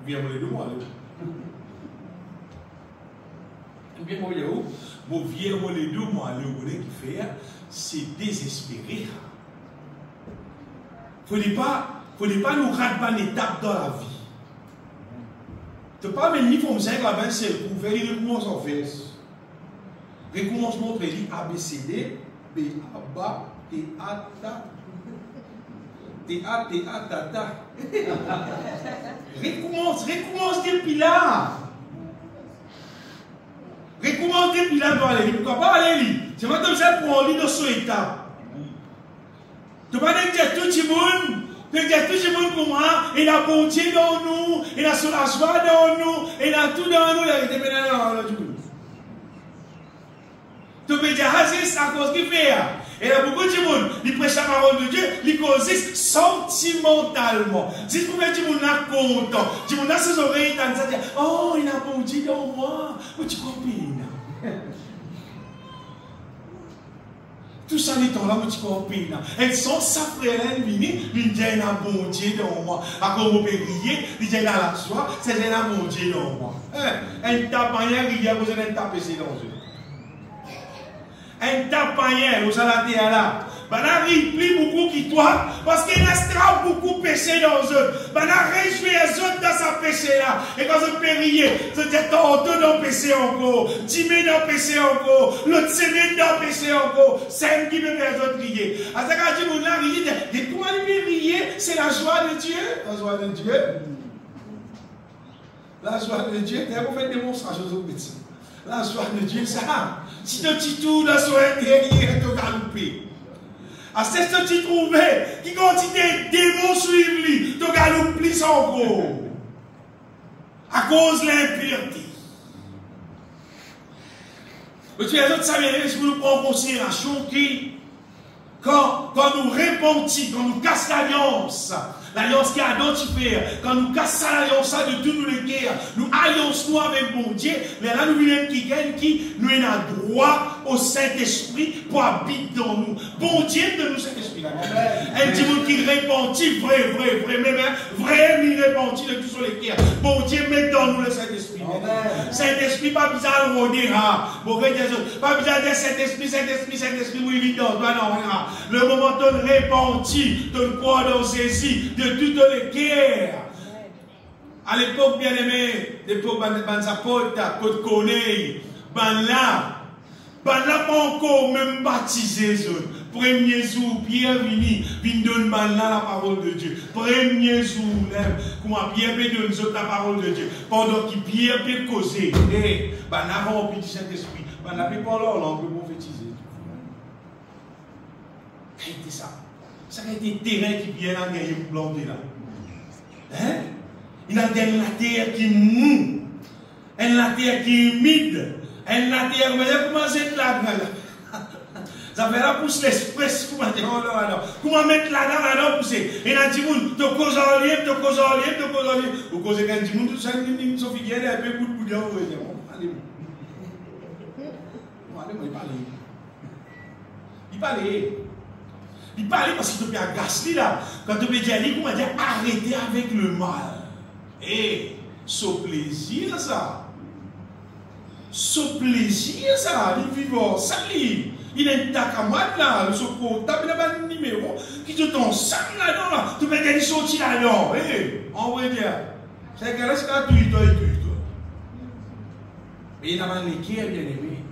Viens me le demander. Bien, moi, il est où? Mon vieux, les deux, moi, le qui fait, c'est désespéré. Il ne faut pas nous rater une étape dans la vie. Tu ne peux pas même ni comme ça, la main, c'est pour faire les recommences en fait. Recommencement, ABCD, B, A, BA, T, A, ta. T, A, T, A, ta, ta. Recommence depuis là. Recommence depuis là pour aller. Pourquoi pas aller? C'est pas comme ça pour aller dans son étape. Tu ne peux pas dire tout le monde. Tu peux dire tout le monde pour moi. Il a bonté dans nous. Il a sur la joie dans nous. Il a tout dans nous. Il a été pénal dans nous. Tu peux dire, ah, c'est à cause qu'il fait. Et là, beaucoup de monde, ils prêchent la parole de Dieu, ils causent sentimentalement. Si vous faites du monde là content, du monde là ses oreilles, ils disent, oh, il a bonté dans moi. Oh, tu comprends? Tout ça, les temps là, tu comprends? Elles sont sacrées, elles viennent, ils disent, il a bonté dans moi. À quoi vous pouvez rier, ils disent, il a la joie, c'est il a bonté dans moi. Elle tape rien, il y a besoin de taper ses dans eux. Un tapayen, vous allez là. Ben, il plie beaucoup qui toi, parce qu'il restera beaucoup péché dans eux. Ben, réjouit les autres dans sa péché là. Et quand vous périez, vous dites, tantôt dans péché encore, 10 000 dans péché encore, l'autre semaine dans péché encore, 5 qui peut faire les autres rier. À ce quand vous là, riez, comment il peut rier? C'est la joie de Dieu. La joie de Dieu. La joie de Dieu, vous faites démonstration aux petits. La joie de Dieu, ça. Si tu dis tout dans son intérieur, tu vas galoper. À ce que tu trouves, qui continue des démons suivre lui, tu galopes plus encore. À cause de l'impureté. Mais tu as d'autres savez, si vous nous prenons en considération quand nous répentons, quand nous cassons l'alliance qui a identifié, quand nous cassons l'alliance de toutes nos guerres, nous allions-nous avec mon Dieu, mais là nous venons qui nous avons droit au Saint-Esprit pour habiter dans nous. Bon Dieu de nous Saint-Esprit. Un petit monde qui répandit, vrai, il répandit de tous les guerres. Bon Dieu met dans nous le Saint-Esprit. Saint-Esprit, pas besoin de rôder, pas besoin de Saint-Esprit, oui, vite dans toi, non, le moment où on répandit, on croit dans saisie de toutes les guerres. À l'époque, bien aimé, l'époque, Banzapota, Côte Corneille, Banla, pas encore même baptisé. Premier jour, Pierre vient donner la parole de Dieu. Premier jour, comment Pierre peut donner la parole de Dieu. Pendant que Pierre peut causer, Banla rempli du Saint-Esprit, Banla peut parler en langue prophétisée. Qu'est-ce que ça? Ça a été terrain qui vient à gagner pour planter là. Hein? Il a gagné la terre qui mou, la terre qui est humide, la terre, mais comment c'est là? Ça fait là pousse l'espèce, comment dire, comment mettre là-dedans, pousser. Et là, dit, tu causes en lien, tu causes en lien. Vous causez quand dit, tout ça, il faut qu'il y ait un peu de boudin, vous voyez. Allez. Il parlait parce que tu peux agacer là. Quand tu peux dire, comment dire, arrêtez avec le mal. Et ce plaisir, ça. Ce plaisir, ça. Il vit ça, il est takamad là, le secours, il n'a pas de numéro qui te t'en sac là-dedans. Tu peux dire, il sortit là-dedans. On va dire, c'est que là, c'est tout. Mais il y a un bien aimé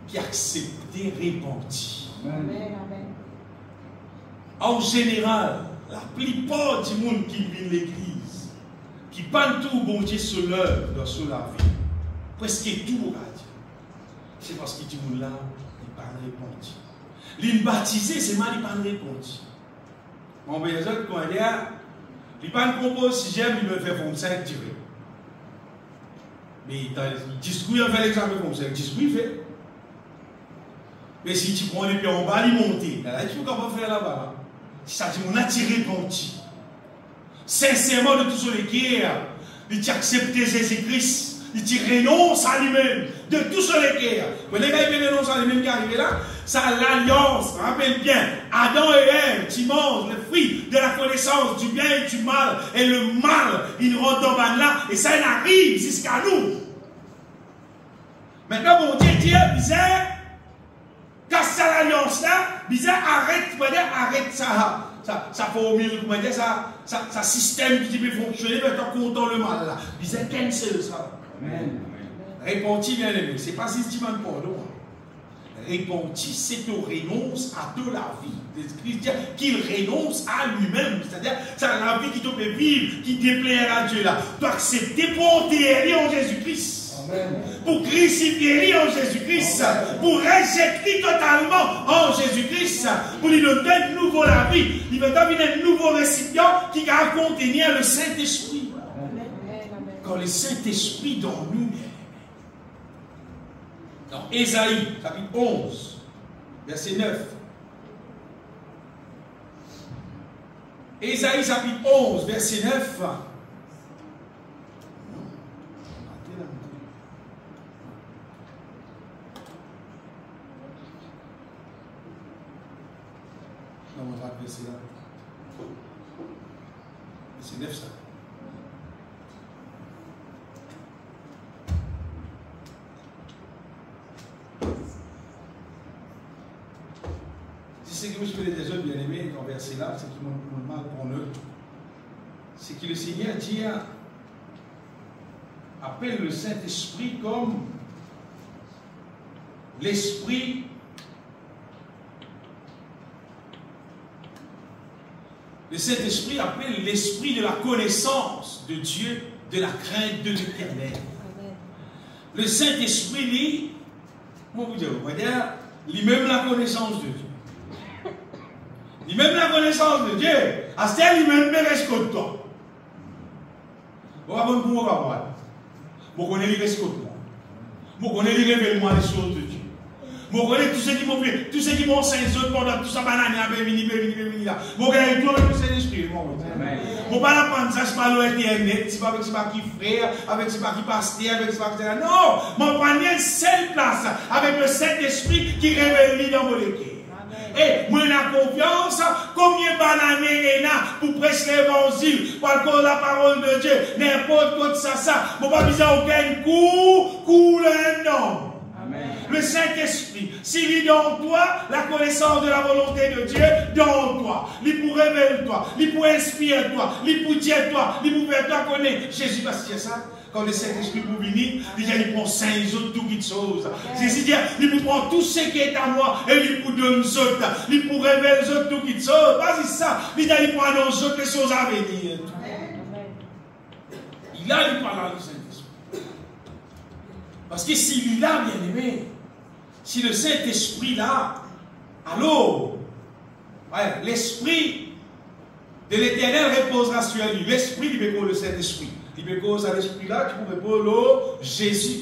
qui acceptait répenti. Amen. En général, la plupart du monde qui vit l'église, qui parle tout bon Dieu sur l'œuvre dans la vie, presque tout à Dieu, c'est parce que du monde là, il parle répenti. L'une baptisé, c'est mal, il parle répenti. Mon bien sûr, quand il parle compose, si j'aime, il me fait comme ça, tiré. Mais il discours, il fait l'examen comme ça, il discours, il fait. Mais si tu prends les pieds en bas, il monte. Là, tu peux pas faire là-bas. Ça dit, on a tiré répenti. Sincèrement, de tout ce qui est, il accepte Jésus-Christ, il renonce à lui-même, de tout ce qui est. Quand les gars, ils renoncent à lui-même qui arrive là, ça l'alliance, rappelle bien, Adam et Ève, tu manges le fruit de la connaissance du bien et du mal, et le mal, il rentre dans là, et ça, il arrive jusqu'à nous. Maintenant, mon Dieu dit, bizarre, casse l'alliance là, bizarre, arrête ça formule, comment dire, ça système qui peut fonctionner, mais t'as content le mal là. Bizarre, cancel ça. Amen. Repentis, bien aimé, c'est pas système de pardon. Repentis, c'est au renonce à de la vie. Christ dit qu'il renonce à lui-même. C'est-à-dire, c'est la vie qui te fait vivre, qui déplaire à Dieu là. Tu accepter pour guérir en Jésus-Christ. Amen. Pour crucifier en Jésus-Christ. Pour rejeter totalement en Jésus-Christ. Pour lui donner de nouveau la vie. Il va donner un nouveau récipient qui va contenir le Saint-Esprit. Quand le Saint-Esprit dans nous, dans Ésaïe, chapitre 11, verset 9. Ésaïe, chapitre 11, verset 9. Non, on va verset là. Verset 9, ça. C'est que je fais des autres bien-aimés dans verset là, c'est qui m'ont mal pour eux. C'est que le Seigneur dit, appelle le Saint-Esprit comme l'Esprit. Le Saint-Esprit appelle l'Esprit de la connaissance de Dieu, de la crainte de l'Éternel. Le Saint-Esprit, lui, comment vous dire, on va dire, lui-même la connaissance de Dieu. Lui-même la connaissance de Dieu, à ce qu'il lui-même reste contre toi. On va voir pour moi. Je connais les restes contre moi. Je connais les révélements des choses de Dieu. Je connais tous ceux qui m'ont fait, tous ceux qui m'ont saint pendant tout ça, banane, béni là. Je connais tout le Saint-Esprit. Je ne vais pas prendre ça, je ne parle pas Internet, c'est pas avec ce qui frère, avec ce qui pasteur, avec ce qui. Non, je ne prends une seule place avec le Saint-Esprit qui révèle dans mon équipe. Et moi, j'ai confiance, combien d'années il y a pour prêcher l'évangile, par contre la parole de Dieu, n'importe quoi de ça, je ne vais pas besoin aucun coup, non. Le Saint-Esprit, s'il est dans toi, la connaissance de la volonté de Dieu, dans toi. Il pour révéler toi, il pour inspirer toi, il pour dire toi, il pour faire toi connaître. Jésus va se dire ça. Quand le Saint-Esprit pour venir, il prend 5 autres, toutes choses. Jésus dit, il prend tout ce qui est à moi et il pour donner aux autres. Il pour révéler aux autres toutes choses. Vas-y ça. Il prend aux autres les choses à venir. Il a, il parle à le Saint-Esprit. Parce que s'il est là, bien aimé, si le Saint-Esprit là, alors, ouais, l'Esprit de l'Éternel reposera sur lui. L'Esprit, il veut le Saint-Esprit. Il veut cause à l'Esprit là, tu peux répondre Jésus.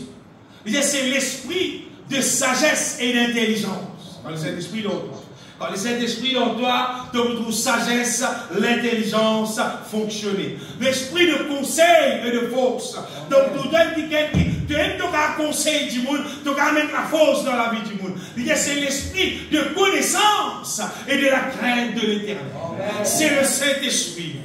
C'est l'Esprit de sagesse et d'intelligence. Quand le Saint-Esprit dans toi. Quand le Saint-Esprit dans toi, tu retrouves sagesse, l'intelligence, fonctionner. L'esprit de conseil et de force. Donc, tu donnes tu aimes ton conseil du monde, tu vas mettre la force dans la vie du monde. C'est l'esprit de connaissance et de la crainte de l'Éternel. C'est le Saint-Esprit.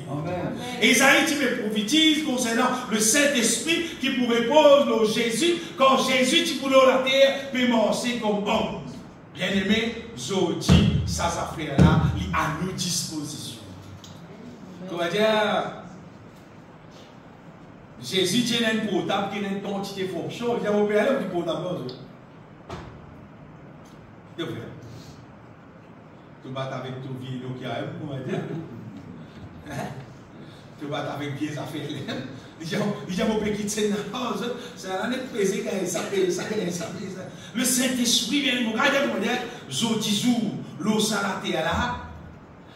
Isaïe, tu me prophétises concernant le Saint-Esprit qui pourrait poser Jésus quand Jésus, tu pourrais la terre, peut marcher comme homme. Bien-aimé, Zodi, ça affaire-là, il est à nos dispositions. Comment dire, Jésus tient un portable qui a une quantité de fonctions, il y a un opérateur qui portable. Tu vas avec ton vie Nokia, comment dire? Tu vas avec des affaires. Il y a un peu qui tient dans la ça n'a pas pesé ça. Le Saint-Esprit vient de nous dire, Zodizou, l'eau salatée là,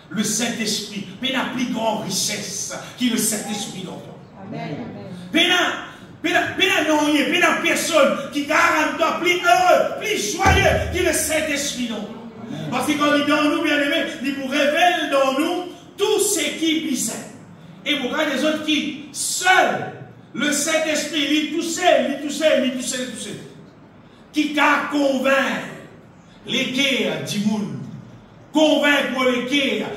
le Saint-Esprit, mais la plus grande richesse qui est le Saint-Esprit dans toi. Amen. Mais la personne qui garante toi plus heureux, plus joyeux que le Saint-Esprit dans toi. Parce que quand il est dans nous, bien aimé, il vous révèle dans nous tout ce qui est bizarre. Et vous regardez les autres qui, seul, le Saint-Esprit, il tout seul, qui a convaincu les guerres du monde. Convaincre les guerres,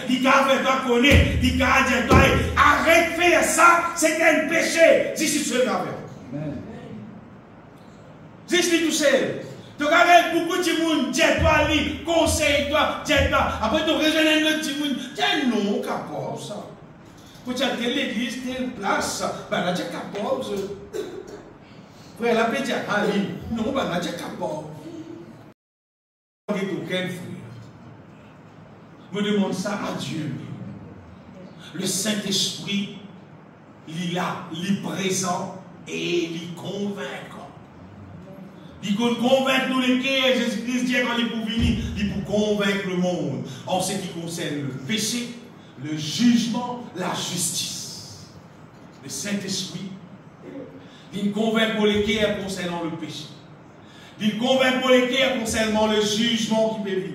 il a fait toi connaître, il a dit toi, arrête de faire ça, c'est un péché. Si c'est ce grave. Dis-lui tout seul. Tu as beaucoup de monde, dis-toi, conseille-toi, dis-toi. Après, tu rejoins un autre monde. Tiens, non, capable ça. Quand tu as telle église, telle place, ben là, tu es capable. Frère, la paix, non, ben là, tu es capable. Aucun frère. Me demande ça à Dieu. Le Saint-Esprit, il est là, il est présent et il est convaincant. Il convainc nous les cœurs. Jésus-Christ dit quand il est pour venir, il est pour convaincre le monde en ce qui concerne le péché, le jugement, la justice. Le Saint-Esprit, il convainc pour les cœurs concernant le péché. Il convainc pour les cœurs concernant le jugement qui peut venir.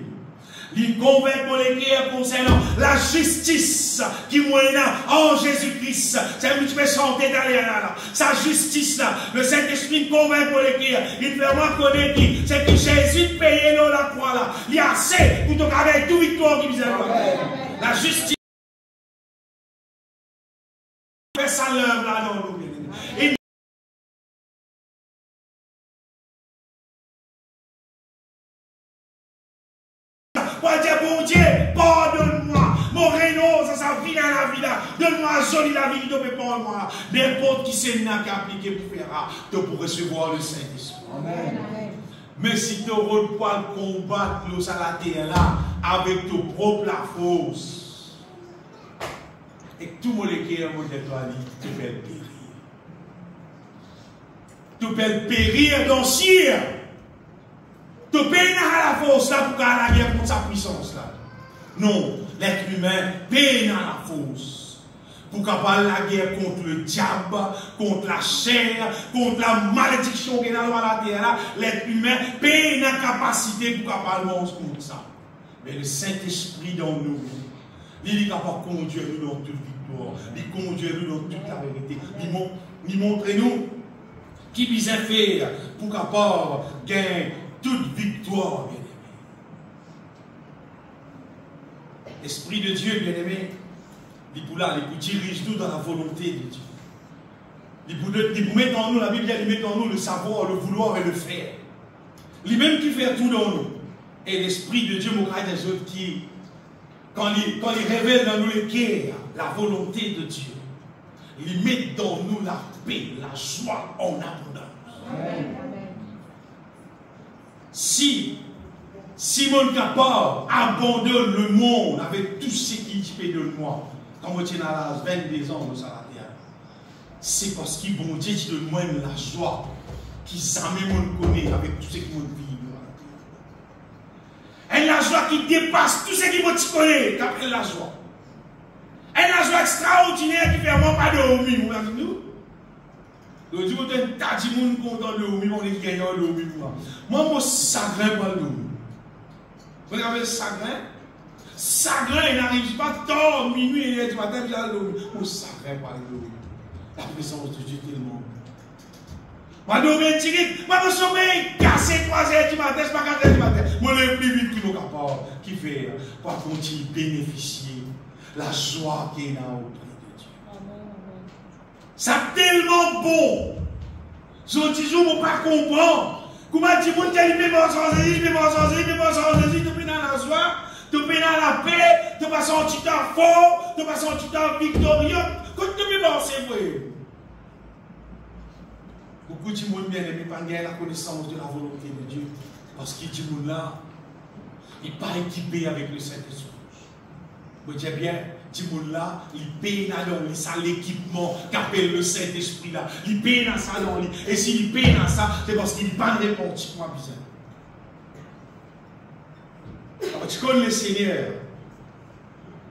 Il convainc pour les cœurs concernant la justice qui moyenne en Jésus-Christ. C'est où tu peux chanter derrière là. Sa justice là. Le Saint-Esprit convainc pour les cœurs. Il fait moi connaître qui. C'est que Jésus payé dans la croix là. Il y a assez pour te avec tout victoire qui vise à la justice. Fait ça l'œuvre là dans nous. Bon Dieu, pardonne-moi. Mon réno, ça vit dans la vie là. Donne-moi jolie la vie qui te peut pas moi. N'importe qui c'est n'a qu'à appliquer pour faire, tu pour recevoir le Saint-Esprit. Mais si tu ne pas combattre l'eau à la terre là, avec ton propre la force, et que tout le monde qui est un modèle toi, tu peux périr. Tu peux périr dans cire. Tu peux à la force là pour faire la guerre contre sa puissance là. Non, l'être humain peine à la force pour faire la guerre contre le diable, contre la chair, contre la malédiction qui est dans la terre là. L'être humain peine la capacité pour faire le monde contre ça. Mais le Saint-Esprit dans nous, il est capable de conduire nous dans toute victoire, il conduit nous dans toute la vérité. Il montre nous qui besoin faire pour capable gagner toute victoire, bien-aimé. L'Esprit de Dieu, bien-aimé, il pour là, il pour dirige nous dans la volonté de Dieu. Il pour mettre en nous, la Bible, il met en nous le savoir, le vouloir et le faire. Lui-même qui fait tout dans nous. Et l'Esprit de Dieu, mon frère des autres, qui, quand il révèle dans nous le cœur, la volonté de Dieu, il met dans nous la paix, la joie en abondance. Amen. Si mon capable abandonne le monde avec tout ce qu'il fait de moi, quand je tiens à l'âge 22 ans de Salatia, c'est parce qu'il bon Dieu qui donne moi la joie qui jamais me connaît avec tout ce qui me vit. Et la joie qui dépasse tout ce qui me connaît, qu'après la joie. Et la joie extraordinaire qui fait vraiment pas de homie, vous l'avez dit nous. Donc, si vous avez un tas de monde content de homie, on est gagnant de homie. Moi, mon chagrin pas de homie. Vous regardez le chagrin? Chagrin, il n'arrive pas tard, minuit et du matin, puis là, mon chagrin pas de homie. La présence de Dieu tellement. Moi, je me sommeil cassé 3h du matin, c'est pas 4h du matin. Moi, je suis plus vite que nous capables, qui fait, pour continuer à bénéficier la joie qui est là auprès de Dieu. C'est tellement bon. Je dis, je ne peux pas comprendre. Comment tu peux dire, tu peux pas changer, tu peux pas changer, tu peux pas changer, tu peux dans la joie, tu peux dans la paix, tu peux pas sentir fort, tu peux pas sentir victorieux. Quand tu peux pas, c'est vrai. Beaucoup de gens bien aimé pas gagner la connaissance de la volonté de Dieu. Parce que ces gens là, ils ne sont pas équipés avec le Saint-Esprit. Vous dites bien, ces gens là, ils payent dans ça l'équipement qu'appelle le Saint-Esprit là. Ils payent dans ça dans lui. Et s'ils payent dans ça, c'est parce qu'ils n'ont pas de réponse pour bizarre. Alors tu connais le Seigneur.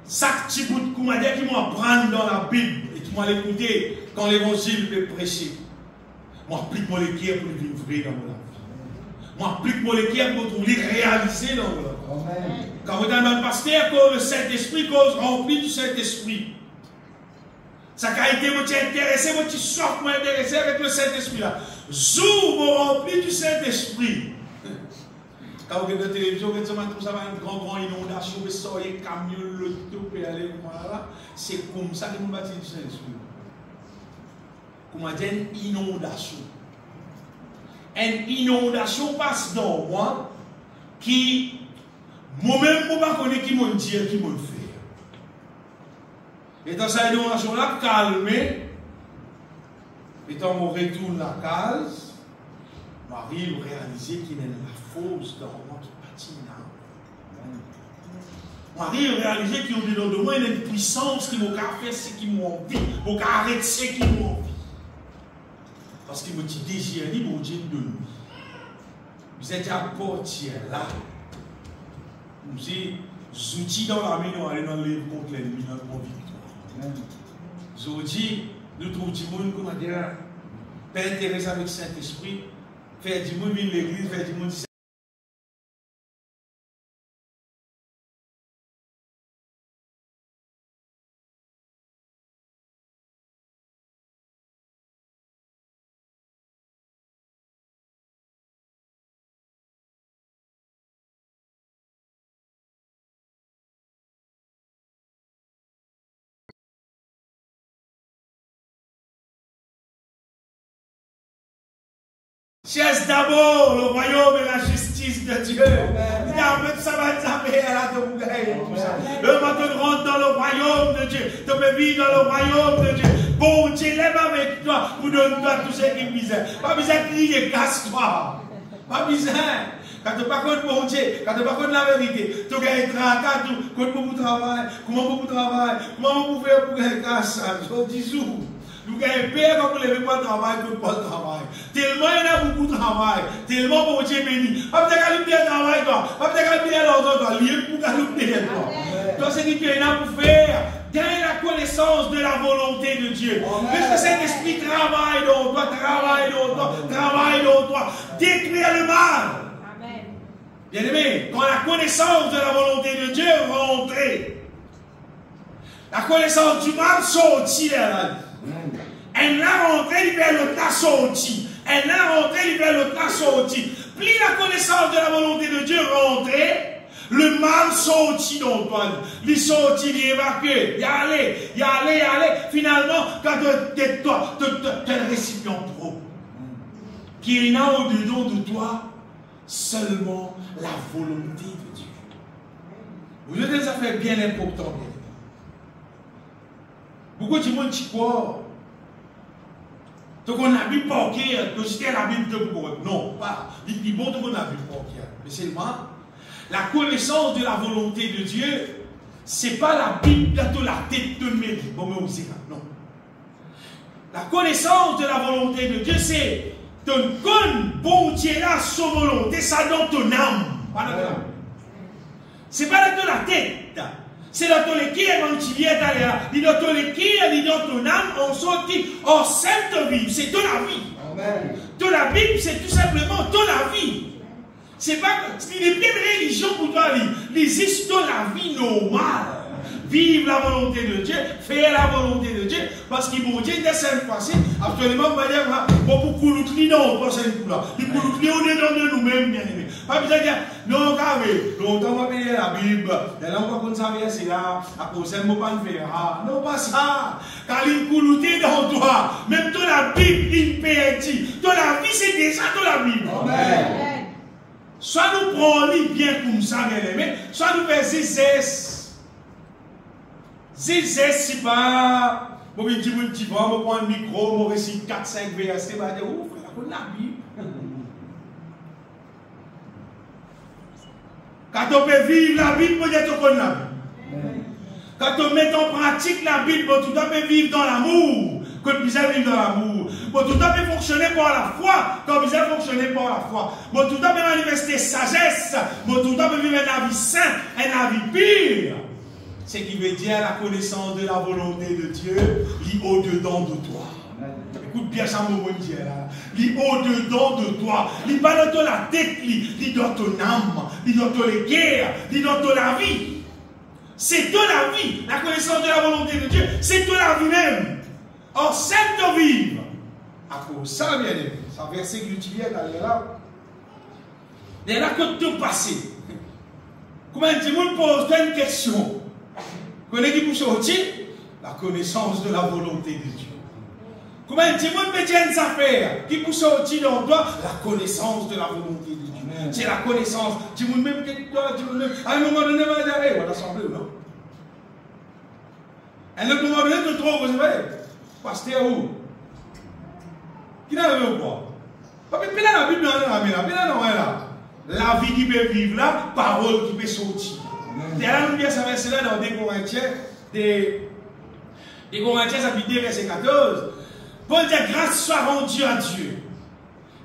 Chaque petit bout de commandement qui m'apprend dans la Bible et qui m'a écouté quand l'évangile peut prêcher. Moi, applique-moi les cœurs pour vivre vrai dans mon vie. Moi, applique-moi les cœurs pour trouver réalisé dans mon vie. Quand vous êtes dans le pasteur, cause le Saint-Esprit, cause rempli du Saint-Esprit. Ça a été vous intéressé, vous soif intéressé avec le Saint-Esprit là. Zou, vous rempli du Saint-Esprit. Quand vous êtes dans la télévision, vous êtes tout ça, une grande inondation, vous sortez camion, le tout, et aller là. C'est comme ça que vous bâtissez du Saint-Esprit. Comment dire, inondation. une inondation passe dans moi qui, moi-même, je ne sais pas qui m'a dit, qui m'a fait. Et dans cette inondation-là, calmé, et quand on retourne la case, Marie réalisait qu'il y a la force dans moi qui patine. Marie réalisait qu'il y a dedans de moi une puissance qui m'a fait ce qui m'a envie, qui m'a arrêté ce qui m'a envie. Parce qu'il me dit désir, il m'a dit de nous. Vous êtes à portière là. Vous êtes outils dans la main, nous allons dans le contre l'ennemi, dans la victoire. Vous dit, nous trouvons du monde, comment dire, pas intéressé avec le Saint-Esprit, faire du monde, venir l'église, faire du monde. Cherche d'abord le royaume et la justice de Dieu. Il y a un peu de sabbat à la le matin rentre dans le royaume de Dieu. Tu peux vivre dans le royaume de Dieu. Bon Dieu, lève avec toi pour donner-toi tout ce qui est misère. Pas besoin de crier, casse-toi. Pas besoin. Quand tu n'as pas contre bon Dieu, quand tu n'as pas contre la vérité, tu gagnes tracas, contre mon travail, comment mon travail, comment on peut faire pour gagner casse. Je dis où? Nous gagnons père quand vous ne levez pas le travail, que pas le travail. Tellement il y a beaucoup de travail, tellement bon Dieu béni. Pas peut-être qu'à le travail, toi. Pas peut-être qu'à l'autre, toi. Lié pour qu'à le toi. Toi, c'est ce qu'il y a pour faire. Gagne la connaissance de la volonté de Dieu. Puisque cet esprit travaille dans toi, travaille dans toi, travaille dans toi. Détruire le mal. Amen. Bien aimé, quand la connaissance de la volonté de Dieu rentre, la connaissance du mal sortit de la vie. Elle l'a rentré, il fait l'autre la sortie. Elle l'a rentré, il fait l'autre la sortie. Plus la connaissance de la volonté de Dieu rentrée, le mal sortit dans toi. Il sortit, il évacue. Il allait, il allait, il allait. Finalement, quand tu es toi, tu es un récipient trop. Qui est là au-dedans de toi, seulement la volonté de Dieu. Vous avez des affaires bien importantes. Beaucoup de monde qui croient. Donc on a vu pour qui, que c'était la Bible de pour non, pas. Il dit bon, donc on a vu pour qui. Mais seulement, la connaissance de la volonté de Dieu, c'est pas la Bible de la tête de mes bon, mais aussi non. La connaissance de la volonté de Dieu, c'est ton con, bon Dieu là, sa volonté, ça dans ton âme. Pas dans ton âme. C'est pas dans la tête. C'est dans ton équipe, quand tu viens d'aller là. Il dans ton équipe, il dans ton âme, on sortit en cette vie. C'est ton vie. Amen. Ton Bible, c'est tout simplement ton vie. C'est pas, il n'est pas une religion pour toi, il existe ton vie normale. Vivre la volonté de Dieu, faire la volonté de Dieu, parce qu'il m'a dit, dès cette fois-ci, absolument, on va dire, bon, pour nous cliner, on passe un coup là. Il pour nous cliner, on est dans de nous-mêmes, bien aimés. Pas besoin de dire, non, carré, longtemps, on va payer la Bible, et là, on va continuer, c'est là, à cause de moi, pas de faire, non, pas ça. Car il coulouté dans toi, même toi, la Bible, il perdit. Toi, la vie, c'est déjà toi, la Bible. Amen. Soit nous prenons bien comme ça, bien aimé, soit nous faisons zézès. Zézès, c'est pas. Bon, je dis, je prends le micro, je récite 4-5 versets, je vais dire, oh, frère, on a la Bible. Quand on peut vivre la Bible, peut-être qu'on a la Bible. Quand on met en pratique la Bible, tout le peut vivre dans l'amour. Que le bizarre vivre dans l'amour. Tout le peut fonctionner par la foi. Quand le bizarre fonctionner par la foi. Tout le peut manifester sagesse. Tout le peut vivre un avis saint, un avis pur. Ce qui veut dire la connaissance de la volonté de Dieu, lit au-dedans de toi. Écoute bien ça, mon Dieu là. Lit au-dedans de toi. Lit pas dans la tête, lit dans ton âme, lit dans ton guerre, lit dans ton vie. C'est ton vie. La connaissance de la volonté de Dieu, c'est ton vie même. Or, c'est de vivre. À cause ça, bien aimé, ça verset que l'utilise là. Et là, que tout passé. Comment tu me poses une question? Connais-tu pour sortir? La connaissance de la volonté de Dieu. Comment un petit monde peut dire une affaire qui pousse au-dessus dans toi? La connaissance de la volonté de Dieu. C'est la connaissance. Tu monde même que toi, tu même. À un moment donné, on va dire, on va l'assemblée, non? À un autre moment donné, tu trouves, vous savez, pasteur où? Qui n'a vu ou quoi? Parce que là, la Bible, la vie qui peut vivre là, parole qui peut sortir. D'ailleurs, nous disons ça verset là dans 2 Corinthiens, des Corinthiens chapitre 2 verset 14. Paul dit grâce soit rendue à Dieu,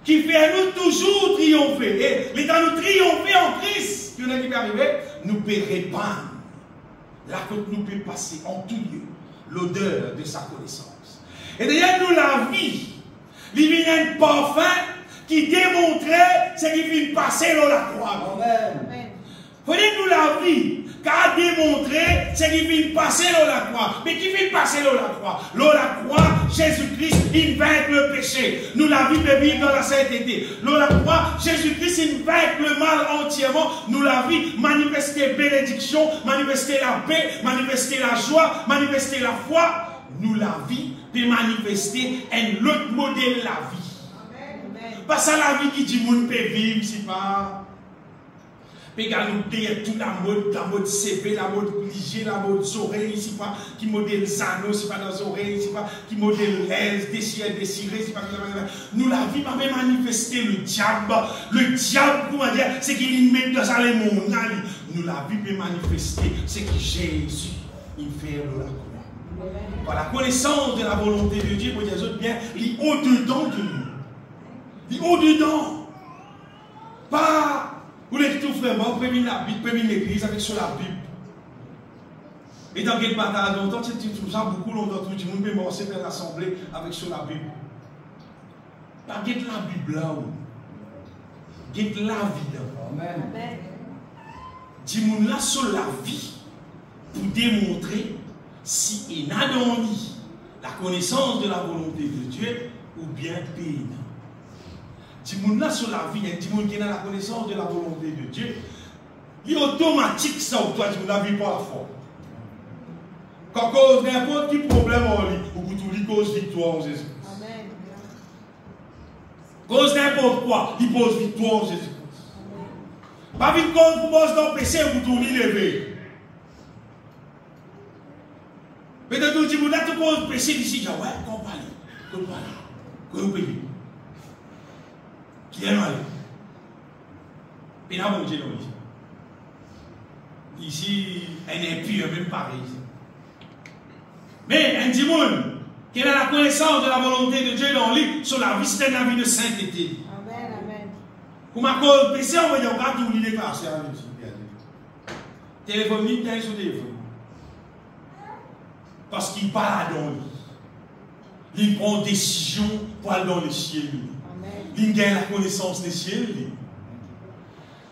qui fait nous toujours triompher. Et l'état nous triompher en Christ, qui peut arriver, nous peut répandre. La côte nous peut passer en tout lieu l'odeur de sa connaissance. Et d'ailleurs, nous la vie, il vient un parfum qui démontrait ce qui vient passer dans la croix. Amen. Faut dire nous la vie, car démontrer ce qui vient passer dans la croix. Mais qui vient passer dans la croix? Dans la croix, Jésus-Christ, il vainc le péché. Nous la vie peut vivre dans la sainteté. Dans la croix, Jésus-Christ, il vainc le mal entièrement. Nous la vie, manifester bénédiction, manifester la paix, manifester la joie, manifester la foi. Nous la vie peut manifester un autre modèle de la vie. Pas ça la vie qui dit moun peut vivre, c'est pas. Regardez toute la mode CV, la mode obligée, la mode oreilles, c'est pas qui modèle anneaux, c'est pas dans les oreilles, c'est pas qui modèle l'aise, désiré, c'est pas nous la vie va même manifester le diable, comment dire, c'est qu'il met dans la monde. Nous la vie peut manifester, c'est que Jésus, il fait de la croix. Par la connaissance de la volonté de Dieu, pour dire autres bien, il est au-dedans de nous. Il est au-dedans. Pas. Vous voulez tout vraiment, vous pouvez la Bible, vous pouvez l'église avec sur la Bible. Et dans quel bataille longtemps, tu trouves ça beaucoup longtemps, tout le monde peut commencer dans l'assemblée avec sur la Bible. Pas guette la Bible là, guette la vie là. Amen. Dis-moi là sur la vie pour démontrer si il y a dans lui la connaissance de la volonté de Dieu ou bien pénal. Si vous avez sur la vie, si vous avez la connaissance de la volonté de Dieu, il est automatique ça ou toi, tu ne vis pas la foi. Quand cause n'importe quel problème en lui, ou vous lui cause victoire en Jésus. Amen. Cause n'importe quoi, il pose victoire en Jésus. Pas vite cause pour pose dans le péché, vous lui lever. Peut-être que vous avez tout cause péché d'ici, ouais, qu'on parle, qu'on paye. Qui est mal. Et là, mon Dieu, ici, elle est pure, même pareil. Mais un dimanche, qui a la connaissance de la volonté de Dieu dans lui, sur la vie, c'est la vie de sainteté. Amen, amen. Pour ma cause, péché, on va dire, on va tout l'idée par ça. Téléphone, il est sur le téléphone. Parce qu'il parle dans lui. Il prend décision pour aller dans le ciel. Il gagne la connaissance des ciels.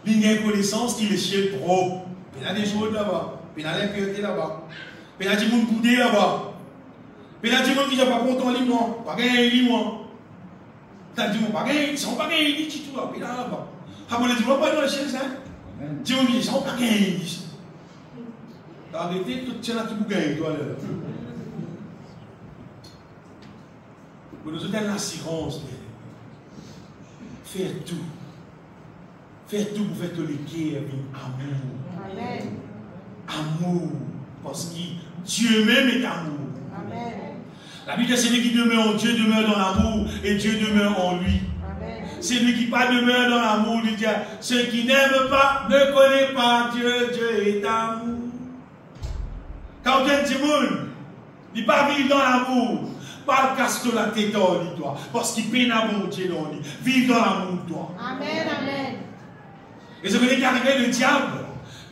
Il gagne la connaissance qu'il est ciel propre. Il y a des choses là-bas. Il y a l'impureté là-bas. Il y a des gens qui boudent là-bas. Il y a des gens qui ne sont pas contents de moi. Pas gagner de moi. Il y a des gens qui ne sont pas gagnés de tout là. Il y a là-bas. Ah, vous ne dites pas dans le ciel, ça? Des gens qui ne sont pas gagnés de ça. En réalité, tout ça là, tu peux gagner, toi là. Vous nous avez l'assurance. Faire tout. Faire tout pour faire que le cœur vienne amour. Amen. Amour. Parce que Dieu même est amour. Amen. La Bible dit celui qui demeure en Dieu demeure dans l'amour et Dieu demeure en lui. Amen. Celui qui pas demeure dans l'amour, il dit ceux qui n'aiment pas ne connaissent pas Dieu. Dieu est amour. Quand on dit monde, il ne pas vivre dans l'amour. Pas le casse de la tête en lui, toi. Parce qu'il peine à monter dans lui. Vive dans l'amour, toi. Amen, amen. Et ce qui est arrivé, le diable,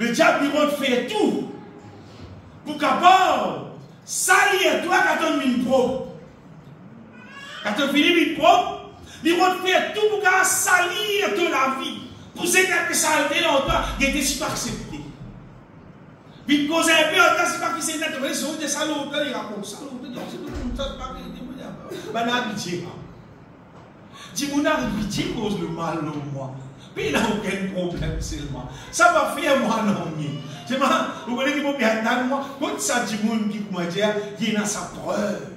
il va te faire tout. Pour capable salir toi quand on mine propre. Quand on finit mine propre, il va te faire tout pour salir de la vie. Pour que cette saleté dans toi, il était si pas accepté. Il cause un peu, c'est pas qui c'est naturel, c'est des salauds, il raconte ça. Dis-moi, pitié cause le mal au moi. Puis il n'a aucun problème seulement. Ça va faire moi non. Vous voyez qu'il faut bien entendre moi. Quand ça dit qui m'a dit, il y a sa preuve.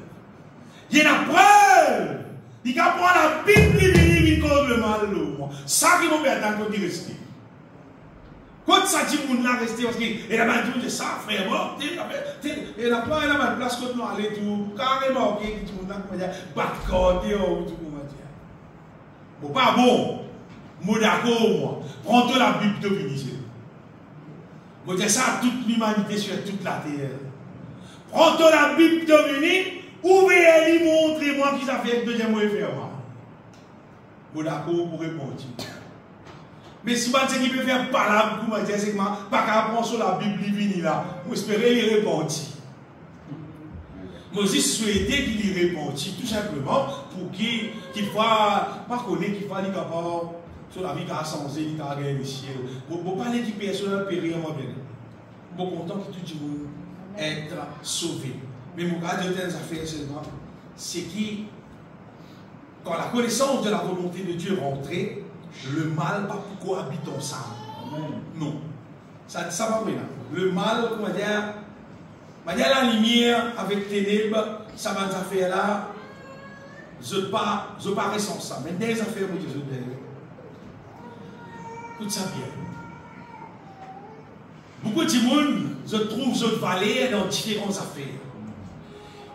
Il y a une preuve. Il a prendre la Bible, il contre le mal. Ça qui m'a fait attendre qu'il reste. Quand ça dit qu'on a resté, parce qu'il a dit ça, frère, mort, il n'a pas une place quand nous allons tout, carrément, qui dit qu'on a dit, battre corps, tout bon, pas bon. Moi d'accord, moi. Prends-toi la Bible de venir. Moi dis ça à toute l'humanité sur toute la terre. Prends-toi la Bible de venir, ouvrez-les, montrez-moi qui ça fait avec deuxième faire. Moi d'accord pour répondre. Mais si vous qui peut faire par là, vous me dites, c'est que pas qu'à prendre sur la Bible venir là, vous espérez y répondre. Moi aussi souhaiter qu'il y réponde, tout simplement pour qu'il fasse, pas connaître, qu'il fasse capable sur la vie qu'il a changé, qu'il a gagné le ciel. Vous parlez du personnel périr, moi bien. Bon content que tout le monde être sauvé. Mais mon cas de telles affaires seulement, c'est qui, quand la connaissance de la volonté de Dieu rentrait, le mal pas pourquoi habite ensemble. Non. Ça va pas. Le mal, comment dire, la lumière avec ténèbres, ça va nous faire là, je pas ressens ça. Mais des affaires, moi, je dis, écoute ça bien. Beaucoup de monde, je trouve ce valet dans différentes affaires.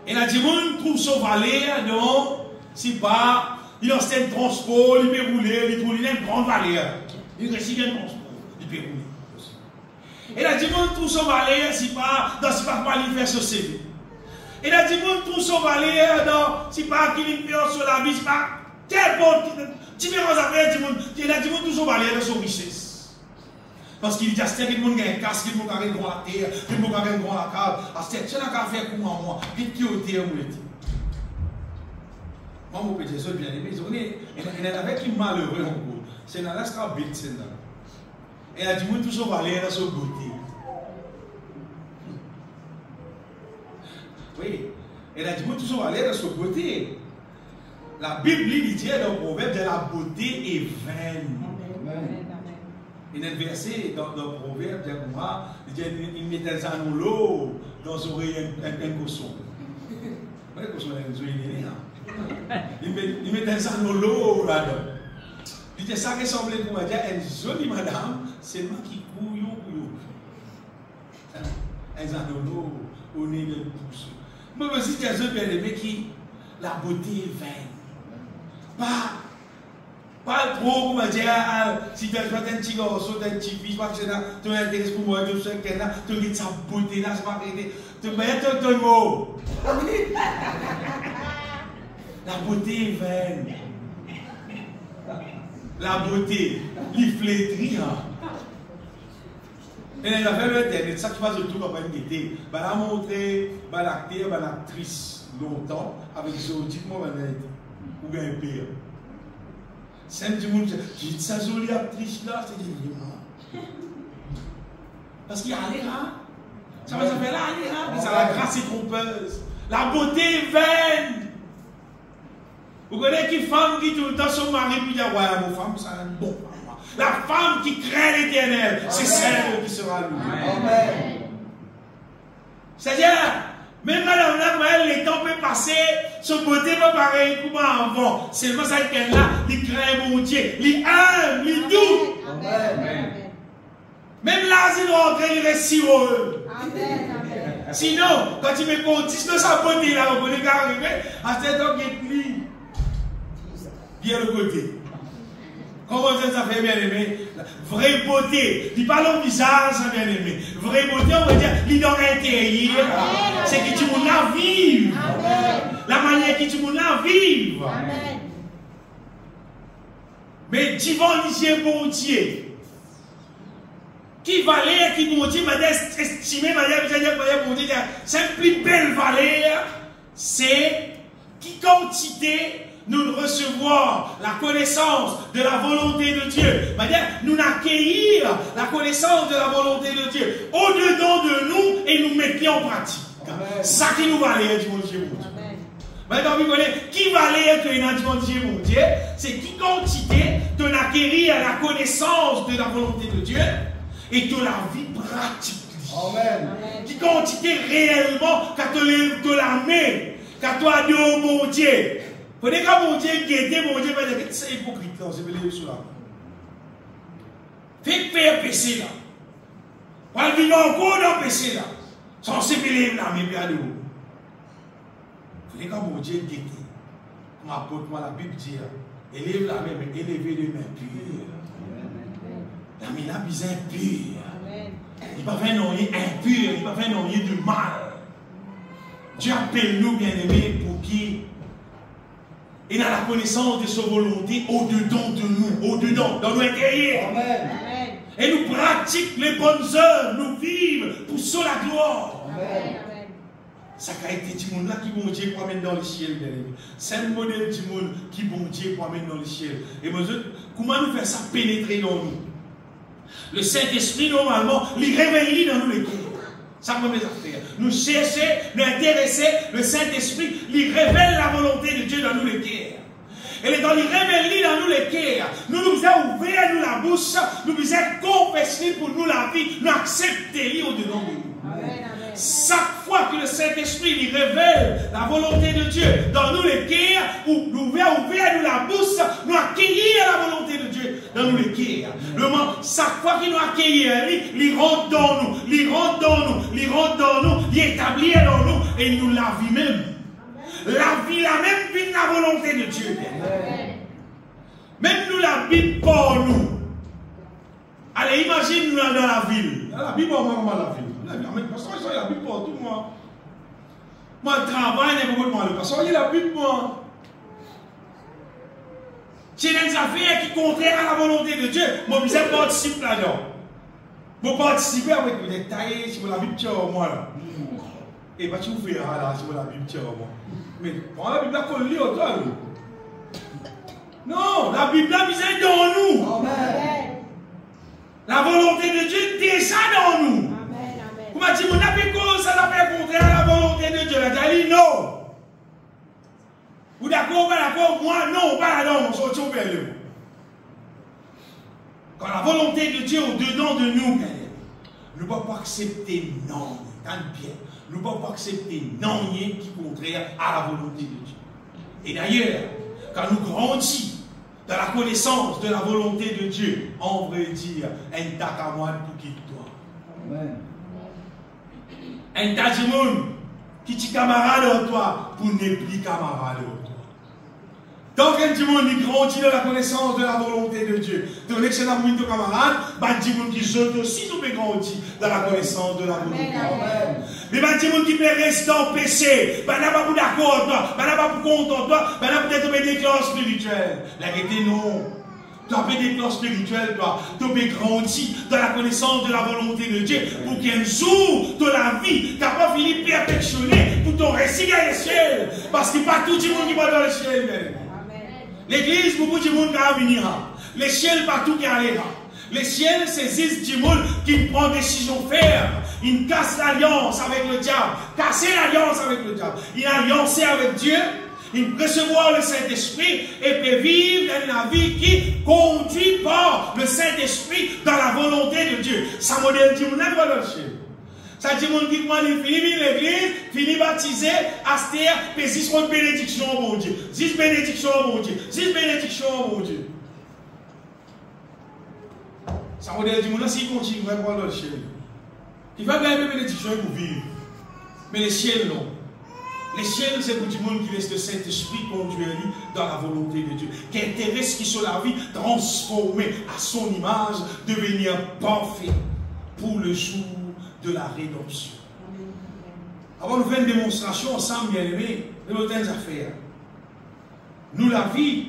Et là, du monde trouve ce valet dans, si pas, il a un transport, il peut rouler, il trouve une grande valeur. Il réussit un transport, il peut rouler. Et là, du monde trouve son valet, si pas, dans si pas, il fait ce CV. Et là, du monde trouve son valet, dans si pas, qu'il fait sur la vie, si pas, quel bon, différentes affaires, du monde, et là, du monde trouve son valet dans son richesse. Parce qu'il dit, c'est que le monde a un casque, il a un grand à terre, il a un grand à cave, c'est un affaire pour moi, il qui est au terre, moi, mon petit, je bien aimé, il y en avait qui malheureux en gros. C'est dans la strabite, c'est là. Et elle a dit, moi, tout ça va aller dans son beauté. Oui. Elle a dit, moi, tout ça va aller dans son beauté. La Bible dit dans le proverbe de la beauté est vaine. Il y a un verset dans le proverbe, il dit, il met des anneaux dans les oreilles un cochon. Vous voyez, le cochon, il il met des anneaux là-dedans. Il dit ça qui semblait pour moi dire, une jolie madame, c'est moi qui couillon. Un anneau au nez de pouce. Moi aussi, j'ai un bien aimé qui, la beauté est vaine. Pas trop, comment dire, si tu as un petit garçon, un petit fils, tu as un intérêt pour moi, tu as sa beauté là, c'est pas arrêté. Tu mets ton mot. La beauté est vaine. La beauté, il flétrit. Et il a fait l'internet, ça qui passe autour dans une gaieté. Il a montré l'acteur, l'actrice longtemps, avec Zodi, moi, ou un père. C'est du monde qui dit sa jolie actrice là, c'est du parce qu'il y a l'air, hein. Ça va s'appeler là, hein. Ça la grâce est trompeuse. La beauté est vaine. Vous connaissez qui femme qui tout le temps son mari puis dit ouais mon femme ça un bon. La femme qui craint l'Éternel, c'est celle qui sera louée. Amen. C'est-à-dire, même madame là, les temps peuvent passer, son beauté va pareil comme avant. Seulement ça qu'elle là, il craint mon Dieu, il aime, il doux. Amen. Même là, il rentre, il reste si heureux. Amen. Sinon, quand il me continue sa beauté là, vous connaissez qu'arriver, à cet homme qui est plus. Bien le côté. Comment ça fait bien aimé? Vraie beauté. Il parle au visage, bien aimé. Vraie beauté, on va dire, il dans l'intérieur. C'est que tu m'en as vivre. La manière que tu m'en as vivre. Mais tu vas dire bon Dieu. Qui valait, qui bon Dieu, m'a estimé, m'a dit, bon Dieu, c'est une plus belle valeur. C'est qui quantité nous recevoir la connaissance de la volonté de Dieu. C'est-à-dire, nous accueillir la connaissance de la volonté de Dieu au-dedans de nous et nous mettre en pratique. Amen. Ça qui nous valait du bon Dieu, mon Dieu. Maintenant, vous connaissez qui valait que nous bon Dieu, mon Dieu, c'est qui quantité de l'acquérir la connaissance de la volonté de Dieu et de la vie pratique. Amen. Qui quantité réellement qu'à te la met. Quand toi, Dieu, mon Dieu, prenez quand mon Dieu guette, mon Dieu, c'est hypocrite là, c'est belé sur là. Faites faire péché là. Pour vivre encore dans le péché là. Sans se belé là, mais bien de vous. Prenez quand mon Dieu guette. Comme apôtre, moi la Bible dit, élève la main, mais élevez les mains pures. La main là, bien pure. Il ne peut pas faire non impur, il ne peut pas faire non de mal. Dieu appelle nous, bien-aimés, pour qui il a la connaissance de sa volonté au-dedans de nous, au-dedans, dans nos intérieurs. Amen. Et nous pratiquons les bonnes œuvres, nous vivons pour ça la gloire. Amen. Ça a été du monde là qui bon Dieu pour amener dans le ciel, bien-aimés. C'est le modèle du monde qui bon Dieu pour amener dans le ciel. Et moi, comment nous faire ça pénétrer dans nous? Le Saint-Esprit, normalement, il révèle dans nous les cœurs. Ça me met affaires. Nous chercher, nous intéresser, le Saint-Esprit, il révèle la volonté de Dieu dans nous les cœurs. Et quand il révèle dans nous les cœurs, nous avons ouvert nous la bouche, nous avons confessé pour nous la vie, nous accepter au-dedans de nous. Amen. Chaque fois que le Saint-Esprit il révèle la volonté de Dieu dans nous les cœurs, ou nous ouvrir nous la bouche, nous accueillir la volonté de Dieu dans nous les cœurs. Chaque fois qu'il nous accueille, il rentre dans nous, il rentre dans nous, il rentre dans nous, il établit dans nous et il nous la vie même. La vie, la même vie de la volonté de Dieu. Même nous la Bible pour nous. Allez, imagine nous dans la ville. La Bible pour moi, la ville. Parce que il y a la Bible pour tout moi. Moi, je travaille n'importe comment. Parce qu'il y a la Bible pour moi. C'est des affaires qui contraires à la volonté de Dieu. Moi, je participe là-dedans. Je participe avec les détails sur la Bible pour moi. Là. Et bah, tu verras là sur la Bible pour moi. Mais quand la Bible a collé au toi, non, la Bible a misé dans nous. Amen. La volonté de Dieu est déjà dans nous. Vous m'avez dit, mon appel cause, ça n'a pas contraire à la volonté de Dieu. La dit non. Vous d'accord, pas d'accord, moi non, pas là, on sortit au père. Quand la volonté de Dieu est au-dedans de nous, nous ne pouvons pas accepter non. Bien. Nous ne pouvons pas accepter non qui est contraire à la volonté de Dieu. Et d'ailleurs, quand nous grandissons dans la connaissance de la volonté de Dieu, on veut dire un takamouan pour qui toi. Amen. Un tas de monde qui est camarade en toi pour ne plus camarade en toi. Donc, un petit monde qui grandit dans la connaissance de la volonté de Dieu. Donc, excellent monde de camarade, un petit monde qui saute aussi, nous peut grandir dans la connaissance de la volonté de Dieu. Mais un petit monde qui peut rester en péché, n'a pas pour d'accord, n'a pas pour content, n'a peut-être des classes spirituelles. La vérité, non. Tu as fait des plans spirituels, tu peux grandir dans la connaissance de la volonté de Dieu pour qu'un jour de la vie, tu n'as pas fini perfectionner pour ton récit dans le ciel. Parce qu'il n'y a pas tout le monde qui va dans le ciel. L'église, beaucoup de monde qui va venir. Le ciel, pas tout qui allera. Le ciel saisissent du monde qui prend décision ferme. Il casse l'alliance avec le diable. Casser l'alliance avec le diable. Il a alliancé avec Dieu. Il peut recevoir le Saint-Esprit et peut vivre dans la vie qui conduit par le Saint-Esprit dans la volonté de Dieu. Ça modèle dit, on n'a pas le ciel. Ça dit, on dit, il finit l'église, finit baptisé, astère, et 6 bénédictions, mon Dieu. 6 bénédictions, mon Dieu. 6 bénédictions, mon Dieu. Ça modèle dit, s'il continue, il va voir le ciel. Il va gagner des bénédictions pour vivre. Mais le ciel, non. Les ciels, c'est pour du monde qui laisse le Saint-Esprit conduire dans la volonté de Dieu, qui intéresse qui sur la vie, transformer à son image, devenir parfait pour le jour de la rédemption. Avant nous faire une démonstration ensemble, bien aimés, de nos affaires. Nous, la vie,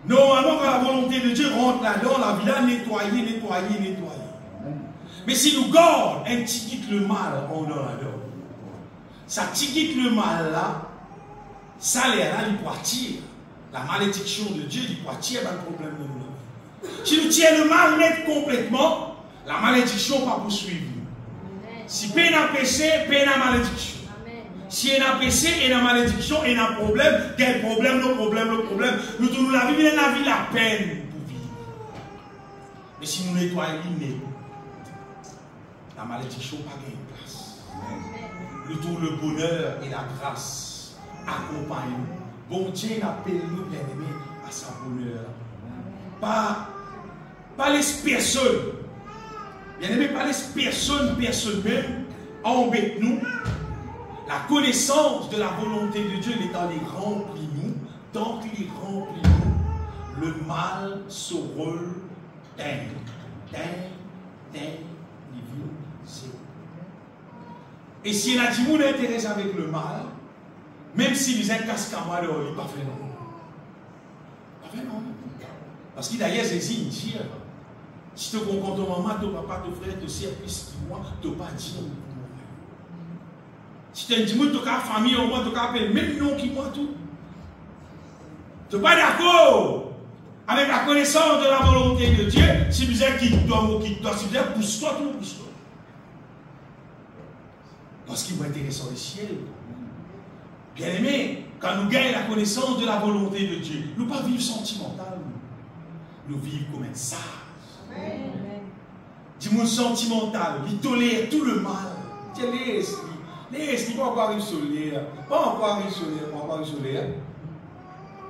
normalement, quand la volonté de Dieu rentre là-dedans, la vie là, nettoyer. Mais si nous gardons un petit quitte le mal, on dans là-dedans. Ça quitte le mal là, ça l'air là, il peut attirer. La malédiction de Dieu, il peut attirer le problème de nous. Si nous tirons le mal net complètement, la malédiction ne va pas poursuivre. Si peine à péché, peine à malédiction. Si il y a un péché, il y a une malédiction, il y a un problème, il y a un problème, le problème. Nous tournons la vie, la peine pour vivre. Mais si nous nettoyons, la malédiction n'a pas de place. Le tour, le bonheur et la grâce accompagnent nous. Bon Dieu appelle nous, bien-aimés, à sa bonheur. Pas les personnes. Bien-aimés, pas les personnes même embêtent nous. La connaissance de la volonté de Dieu, il est dans les remplit nous. Tant qu'il remplit nous, le mal se roule et si la dit est intéressé avec le mal, même s'il est un cascama de il pas fait non. Pas fait non. Parce qu'il d'ailleurs Jésus dit, si tu comprends ton maman, ton papa, ton frère, ton sœur, plus que moi, tu n'as pas dit non. Si tu as dit, tu as famille en moi, tu as appelé même nom qui moi tout. Tu n'es pas d'accord avec la connaissance de la volonté de Dieu, si vous êtes qui doit, si vous êtes pousse-toi, tout pousse-toi. Parce qu'il va intéresser le ciel. Bien aimé, quand nous gagnons la connaissance de la volonté de Dieu, nous ne pas vivre sentimental, nous vivons comme un sage. Dis-moi sentimental, il tolère tout le mal. Tiens, l'esprit, pas encore arriver sur l'air, pas encore arriver sur l'air.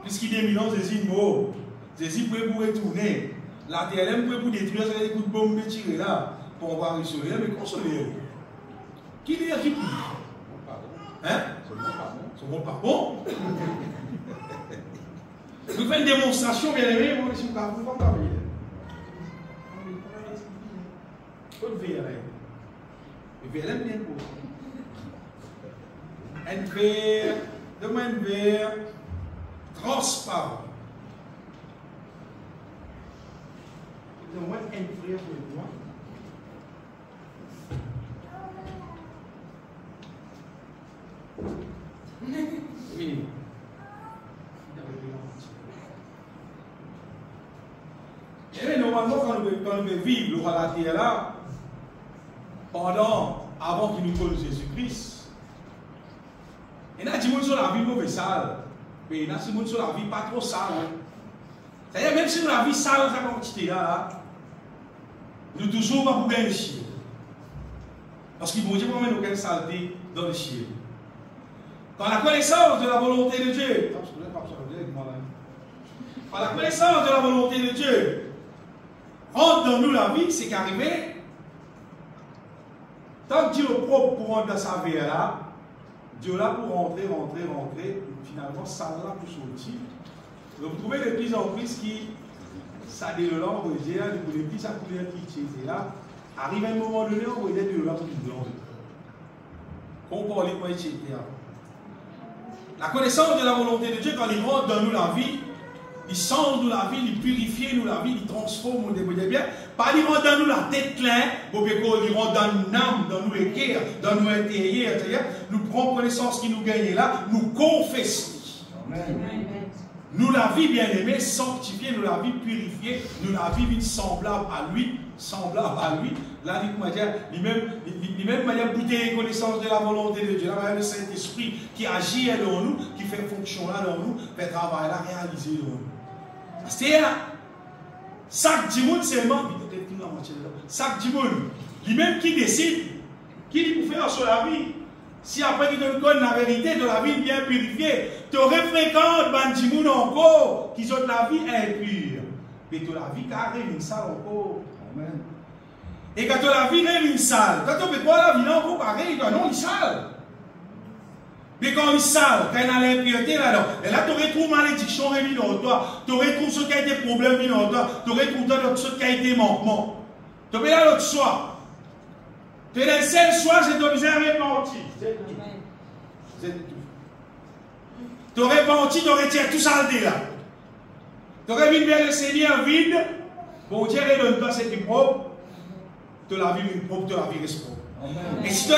Puisqu'il est millions, Jésus mot. Jésus peut vous retourner. La TLM peut vous détruire, ça veut dire que vous pouvez me tirer là, pour avoir une soleil, mais consoler. Qui est qui peut? Hein? C'est bon pardon. Nous faisons une démonstration, bien aimé, moi, je ne sais pas, vous ne pouvez pas venir. Faut le verre, le verre est bien beau. Un verre, demain un verre transparent. Donne-moi un frère pour moi. Oui. Et normalement, quand nous vivons le roi de la terre là, avant qu'il nous connaisse Jésus-Christ, il y a des gens sur la vie mauvaise sale, mais il y a des gens sur la vie pas trop sale. C'est-à-dire, même si nous la vie sale, ça quantité là, nous toujours pas pour gagner le ciel. Parce qu'il ne faut pas mettre aucune saleté dans le ciel. Quand la connaissance de la volonté de Dieu, quand la connaissance de la volonté de Dieu rentre dans nous la vie, c'est qu'arrivé, tant que Dieu est propre pour rentrer dans sa vie là, Dieu est là pour rentrer, et finalement, ça là pour sortir. Donc vous trouvez de plus en plus qui, ça dit le langue, vous voyez, de plus en plus qui était là, arrive à un moment donné, on voyait de langue qui blanc. Comparez-moi, etc. La connaissance de la volonté de Dieu, quand il rentre dans nous la vie, il change nous la vie, il purifie nous la vie, il transforme nous des bien. Pas il rentre dans nous la tête pleine, il rentre dans nous l'âme, dans nous les cœurs, dans nous l'intérieur, etc. Nous prenons connaissance qui nous gagne là, nous confessons. Amen. Nous la vie bien aimée, sanctifiée, nous la vie purifiée, nous la vie semblable à lui, Là, il même manière goûter connaissance de la volonté de Dieu. Là, le Saint-Esprit qui agit dans nous, qui fait fonction là dans nous, fait travail là, réaliser dans nous. C'est-à-dire, chaque dimanche seulement, chaque dimanche, lui-même qui décide, qui dit pour faire sur la vie. Si après il te donne la vérité de la vie bien purifiée, tu aurais fréquente Bandimoun encore, qui ont la vie impure. Mais tu la vie carrée, une salle encore. Amen. Et quand tu la vie est une salle, quand tu fais quoi la vie non encore pareil, non, il sale. Mais quand il sale, quand il a l'impureté là-dedans, et là tu retrouves malédiction réunie dans toi, tu retrouves ce qui a été problème dans toi, tu retrouves ce qui a été manquement. Tu fais là l'autre soir. Tu es le seul soir, c'est ton misère repenti. C'est tout. Tu aurais repenti, tu aurais tiré tout ça là. Tu aurais vu bien le Seigneur vide. Bon Dieu, donne toi ce qui est propre. Tu la vie propre, tu la vie reste propre. Et si tu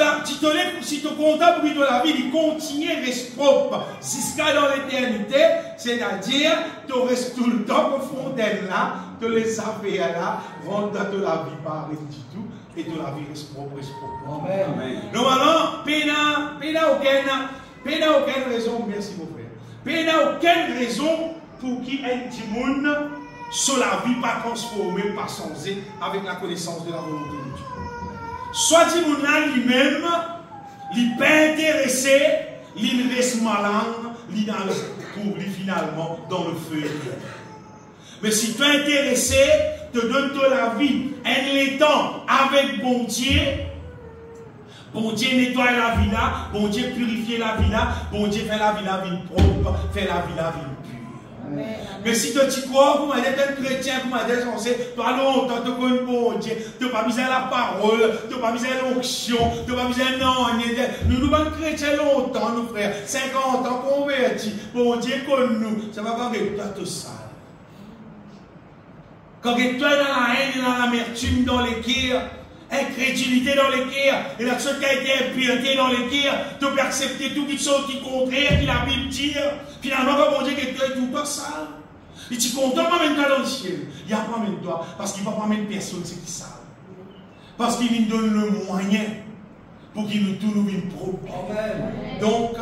es content pour lui de la vie, il continue à rester propre jusqu'à dans l'éternité, c'est-à-dire tu restes tout le temps au fond d'elle là, tu les affaires là, rentre dans la vie par du tout. Et de la vie reste propre, Amen. Amen. Normalement, n'a aucune raison, merci mon frère. N'a aucune raison pour qu'il y ait du monde sur la vie pas transformée, pas changée avec la connaissance de la volonté de Dieu. Soit du monde là lui-même, il n'est pas intéressé, il reste malin, il trouve finalement dans le feu. Mais si tu es intéressé, te donne la vie, un temps avec bon Dieu. Bon Dieu nettoie la vie là, bon Dieu purifie la vie là, bon Dieu fait la vie propre, fait la vie pure. Amen. Mais si tu crois, vous m'avez dit un chrétien, vous m'avez dit censé, toi longtemps, tu connais bon Dieu, tu n'as pas besoin de la parole, tu n'as pas besoin de l'onction, tu n'as pas besoin de non. Nous sommes chrétiens longtemps, nos frères, 50 ans convertis, bon Dieu connaît nous, ça va pas avec toi tout ça. Quand tu es dans la haine, dans l'amertume, dans les guerres, incrédulité dans les cœurs, et la chose qui a été impureté dans les cœurs, tu peux accepter tout qui sont qui contraire, qui la Bible dit, finalement, quand bon Dieu que tu es tout pas ça, et tu content pas même toi dans le ciel, il n'y a pas même toi, parce qu'il ne va pas même personne qui savent. Parce qu'il nous donne le moyen pour qu'il nous tout nous vienne propre. Donc,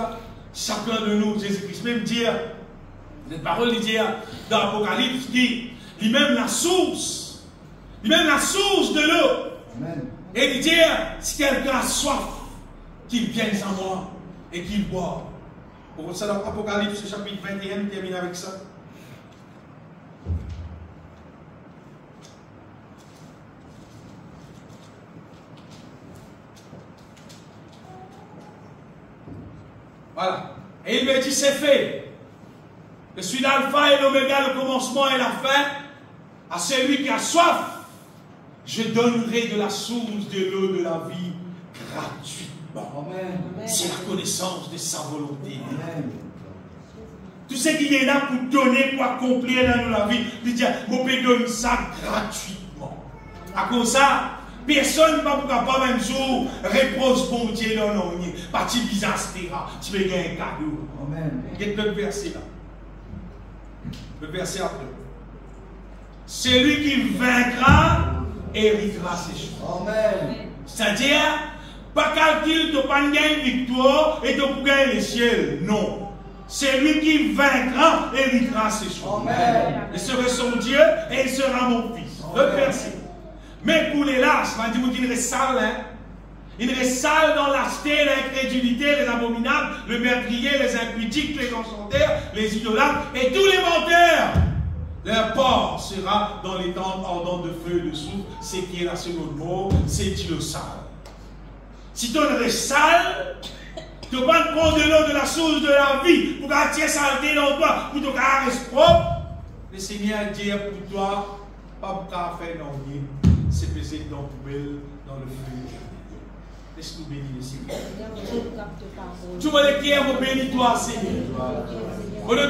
chacun de nous, Jésus-Christ, même dire, cette parole dit dans l'Apocalypse, dit, lui-même la source de l'eau. Amen. Et il dit, si quelqu'un a soif, qu'il vienne à moi et qu'il boive. Pour ça, dans l'Apocalypse, chapitre 21, termine avec ça. Voilà. Et il me dit, c'est fait. Je suis l'alpha et l'oméga, le commencement et la fin. À celui qui a soif, je donnerai de la source de l'eau de la vie gratuitement. C'est la connaissance de sa volonté. Amen. Tout ce qu'il y en a pour donner, pour accomplir dans la vie, il dit, je peux donner ça gratuitement. À cause de ça, personne ne va pas capable un jour repose bon Dieu dans nos nids. Parti bizarre, tu peux gagner un cadeau. Amen. Il y a le verset là. Le verset après. Celui qui vaincra héritera ses choses. Amen. C'est-à-dire, pas calcul de pas gagner victoire et de pour gagner les ciels. Non. Celui qui vaincra héritera ses choses. Amen. Il sera son Dieu et il sera mon fils. Le verset. Mais pour les lâches, on va dire qu'il reste sale, hein? Il reste sale dans l'acheté, l'incrédulité, les abominables, le meurtrier, les impudiques, les enchanteurs, les idolâtres et tous les menteurs. Leur port sera dans les tentes ardentes de feu et de soufre. C'est qui est la seconde mot, c'est Dieu sale. Si tu es sale, tu vas prendre de l'eau de la source de la vie pour attirer saleté dans toi, pour que tu restes propre. Le Seigneur dit pour toi, pas pour faire non rien, c'est peser dans la poubelle, dans le feu. Laisse-nous bénir le Seigneur. Tu vas le qui est béni toi, Seigneur.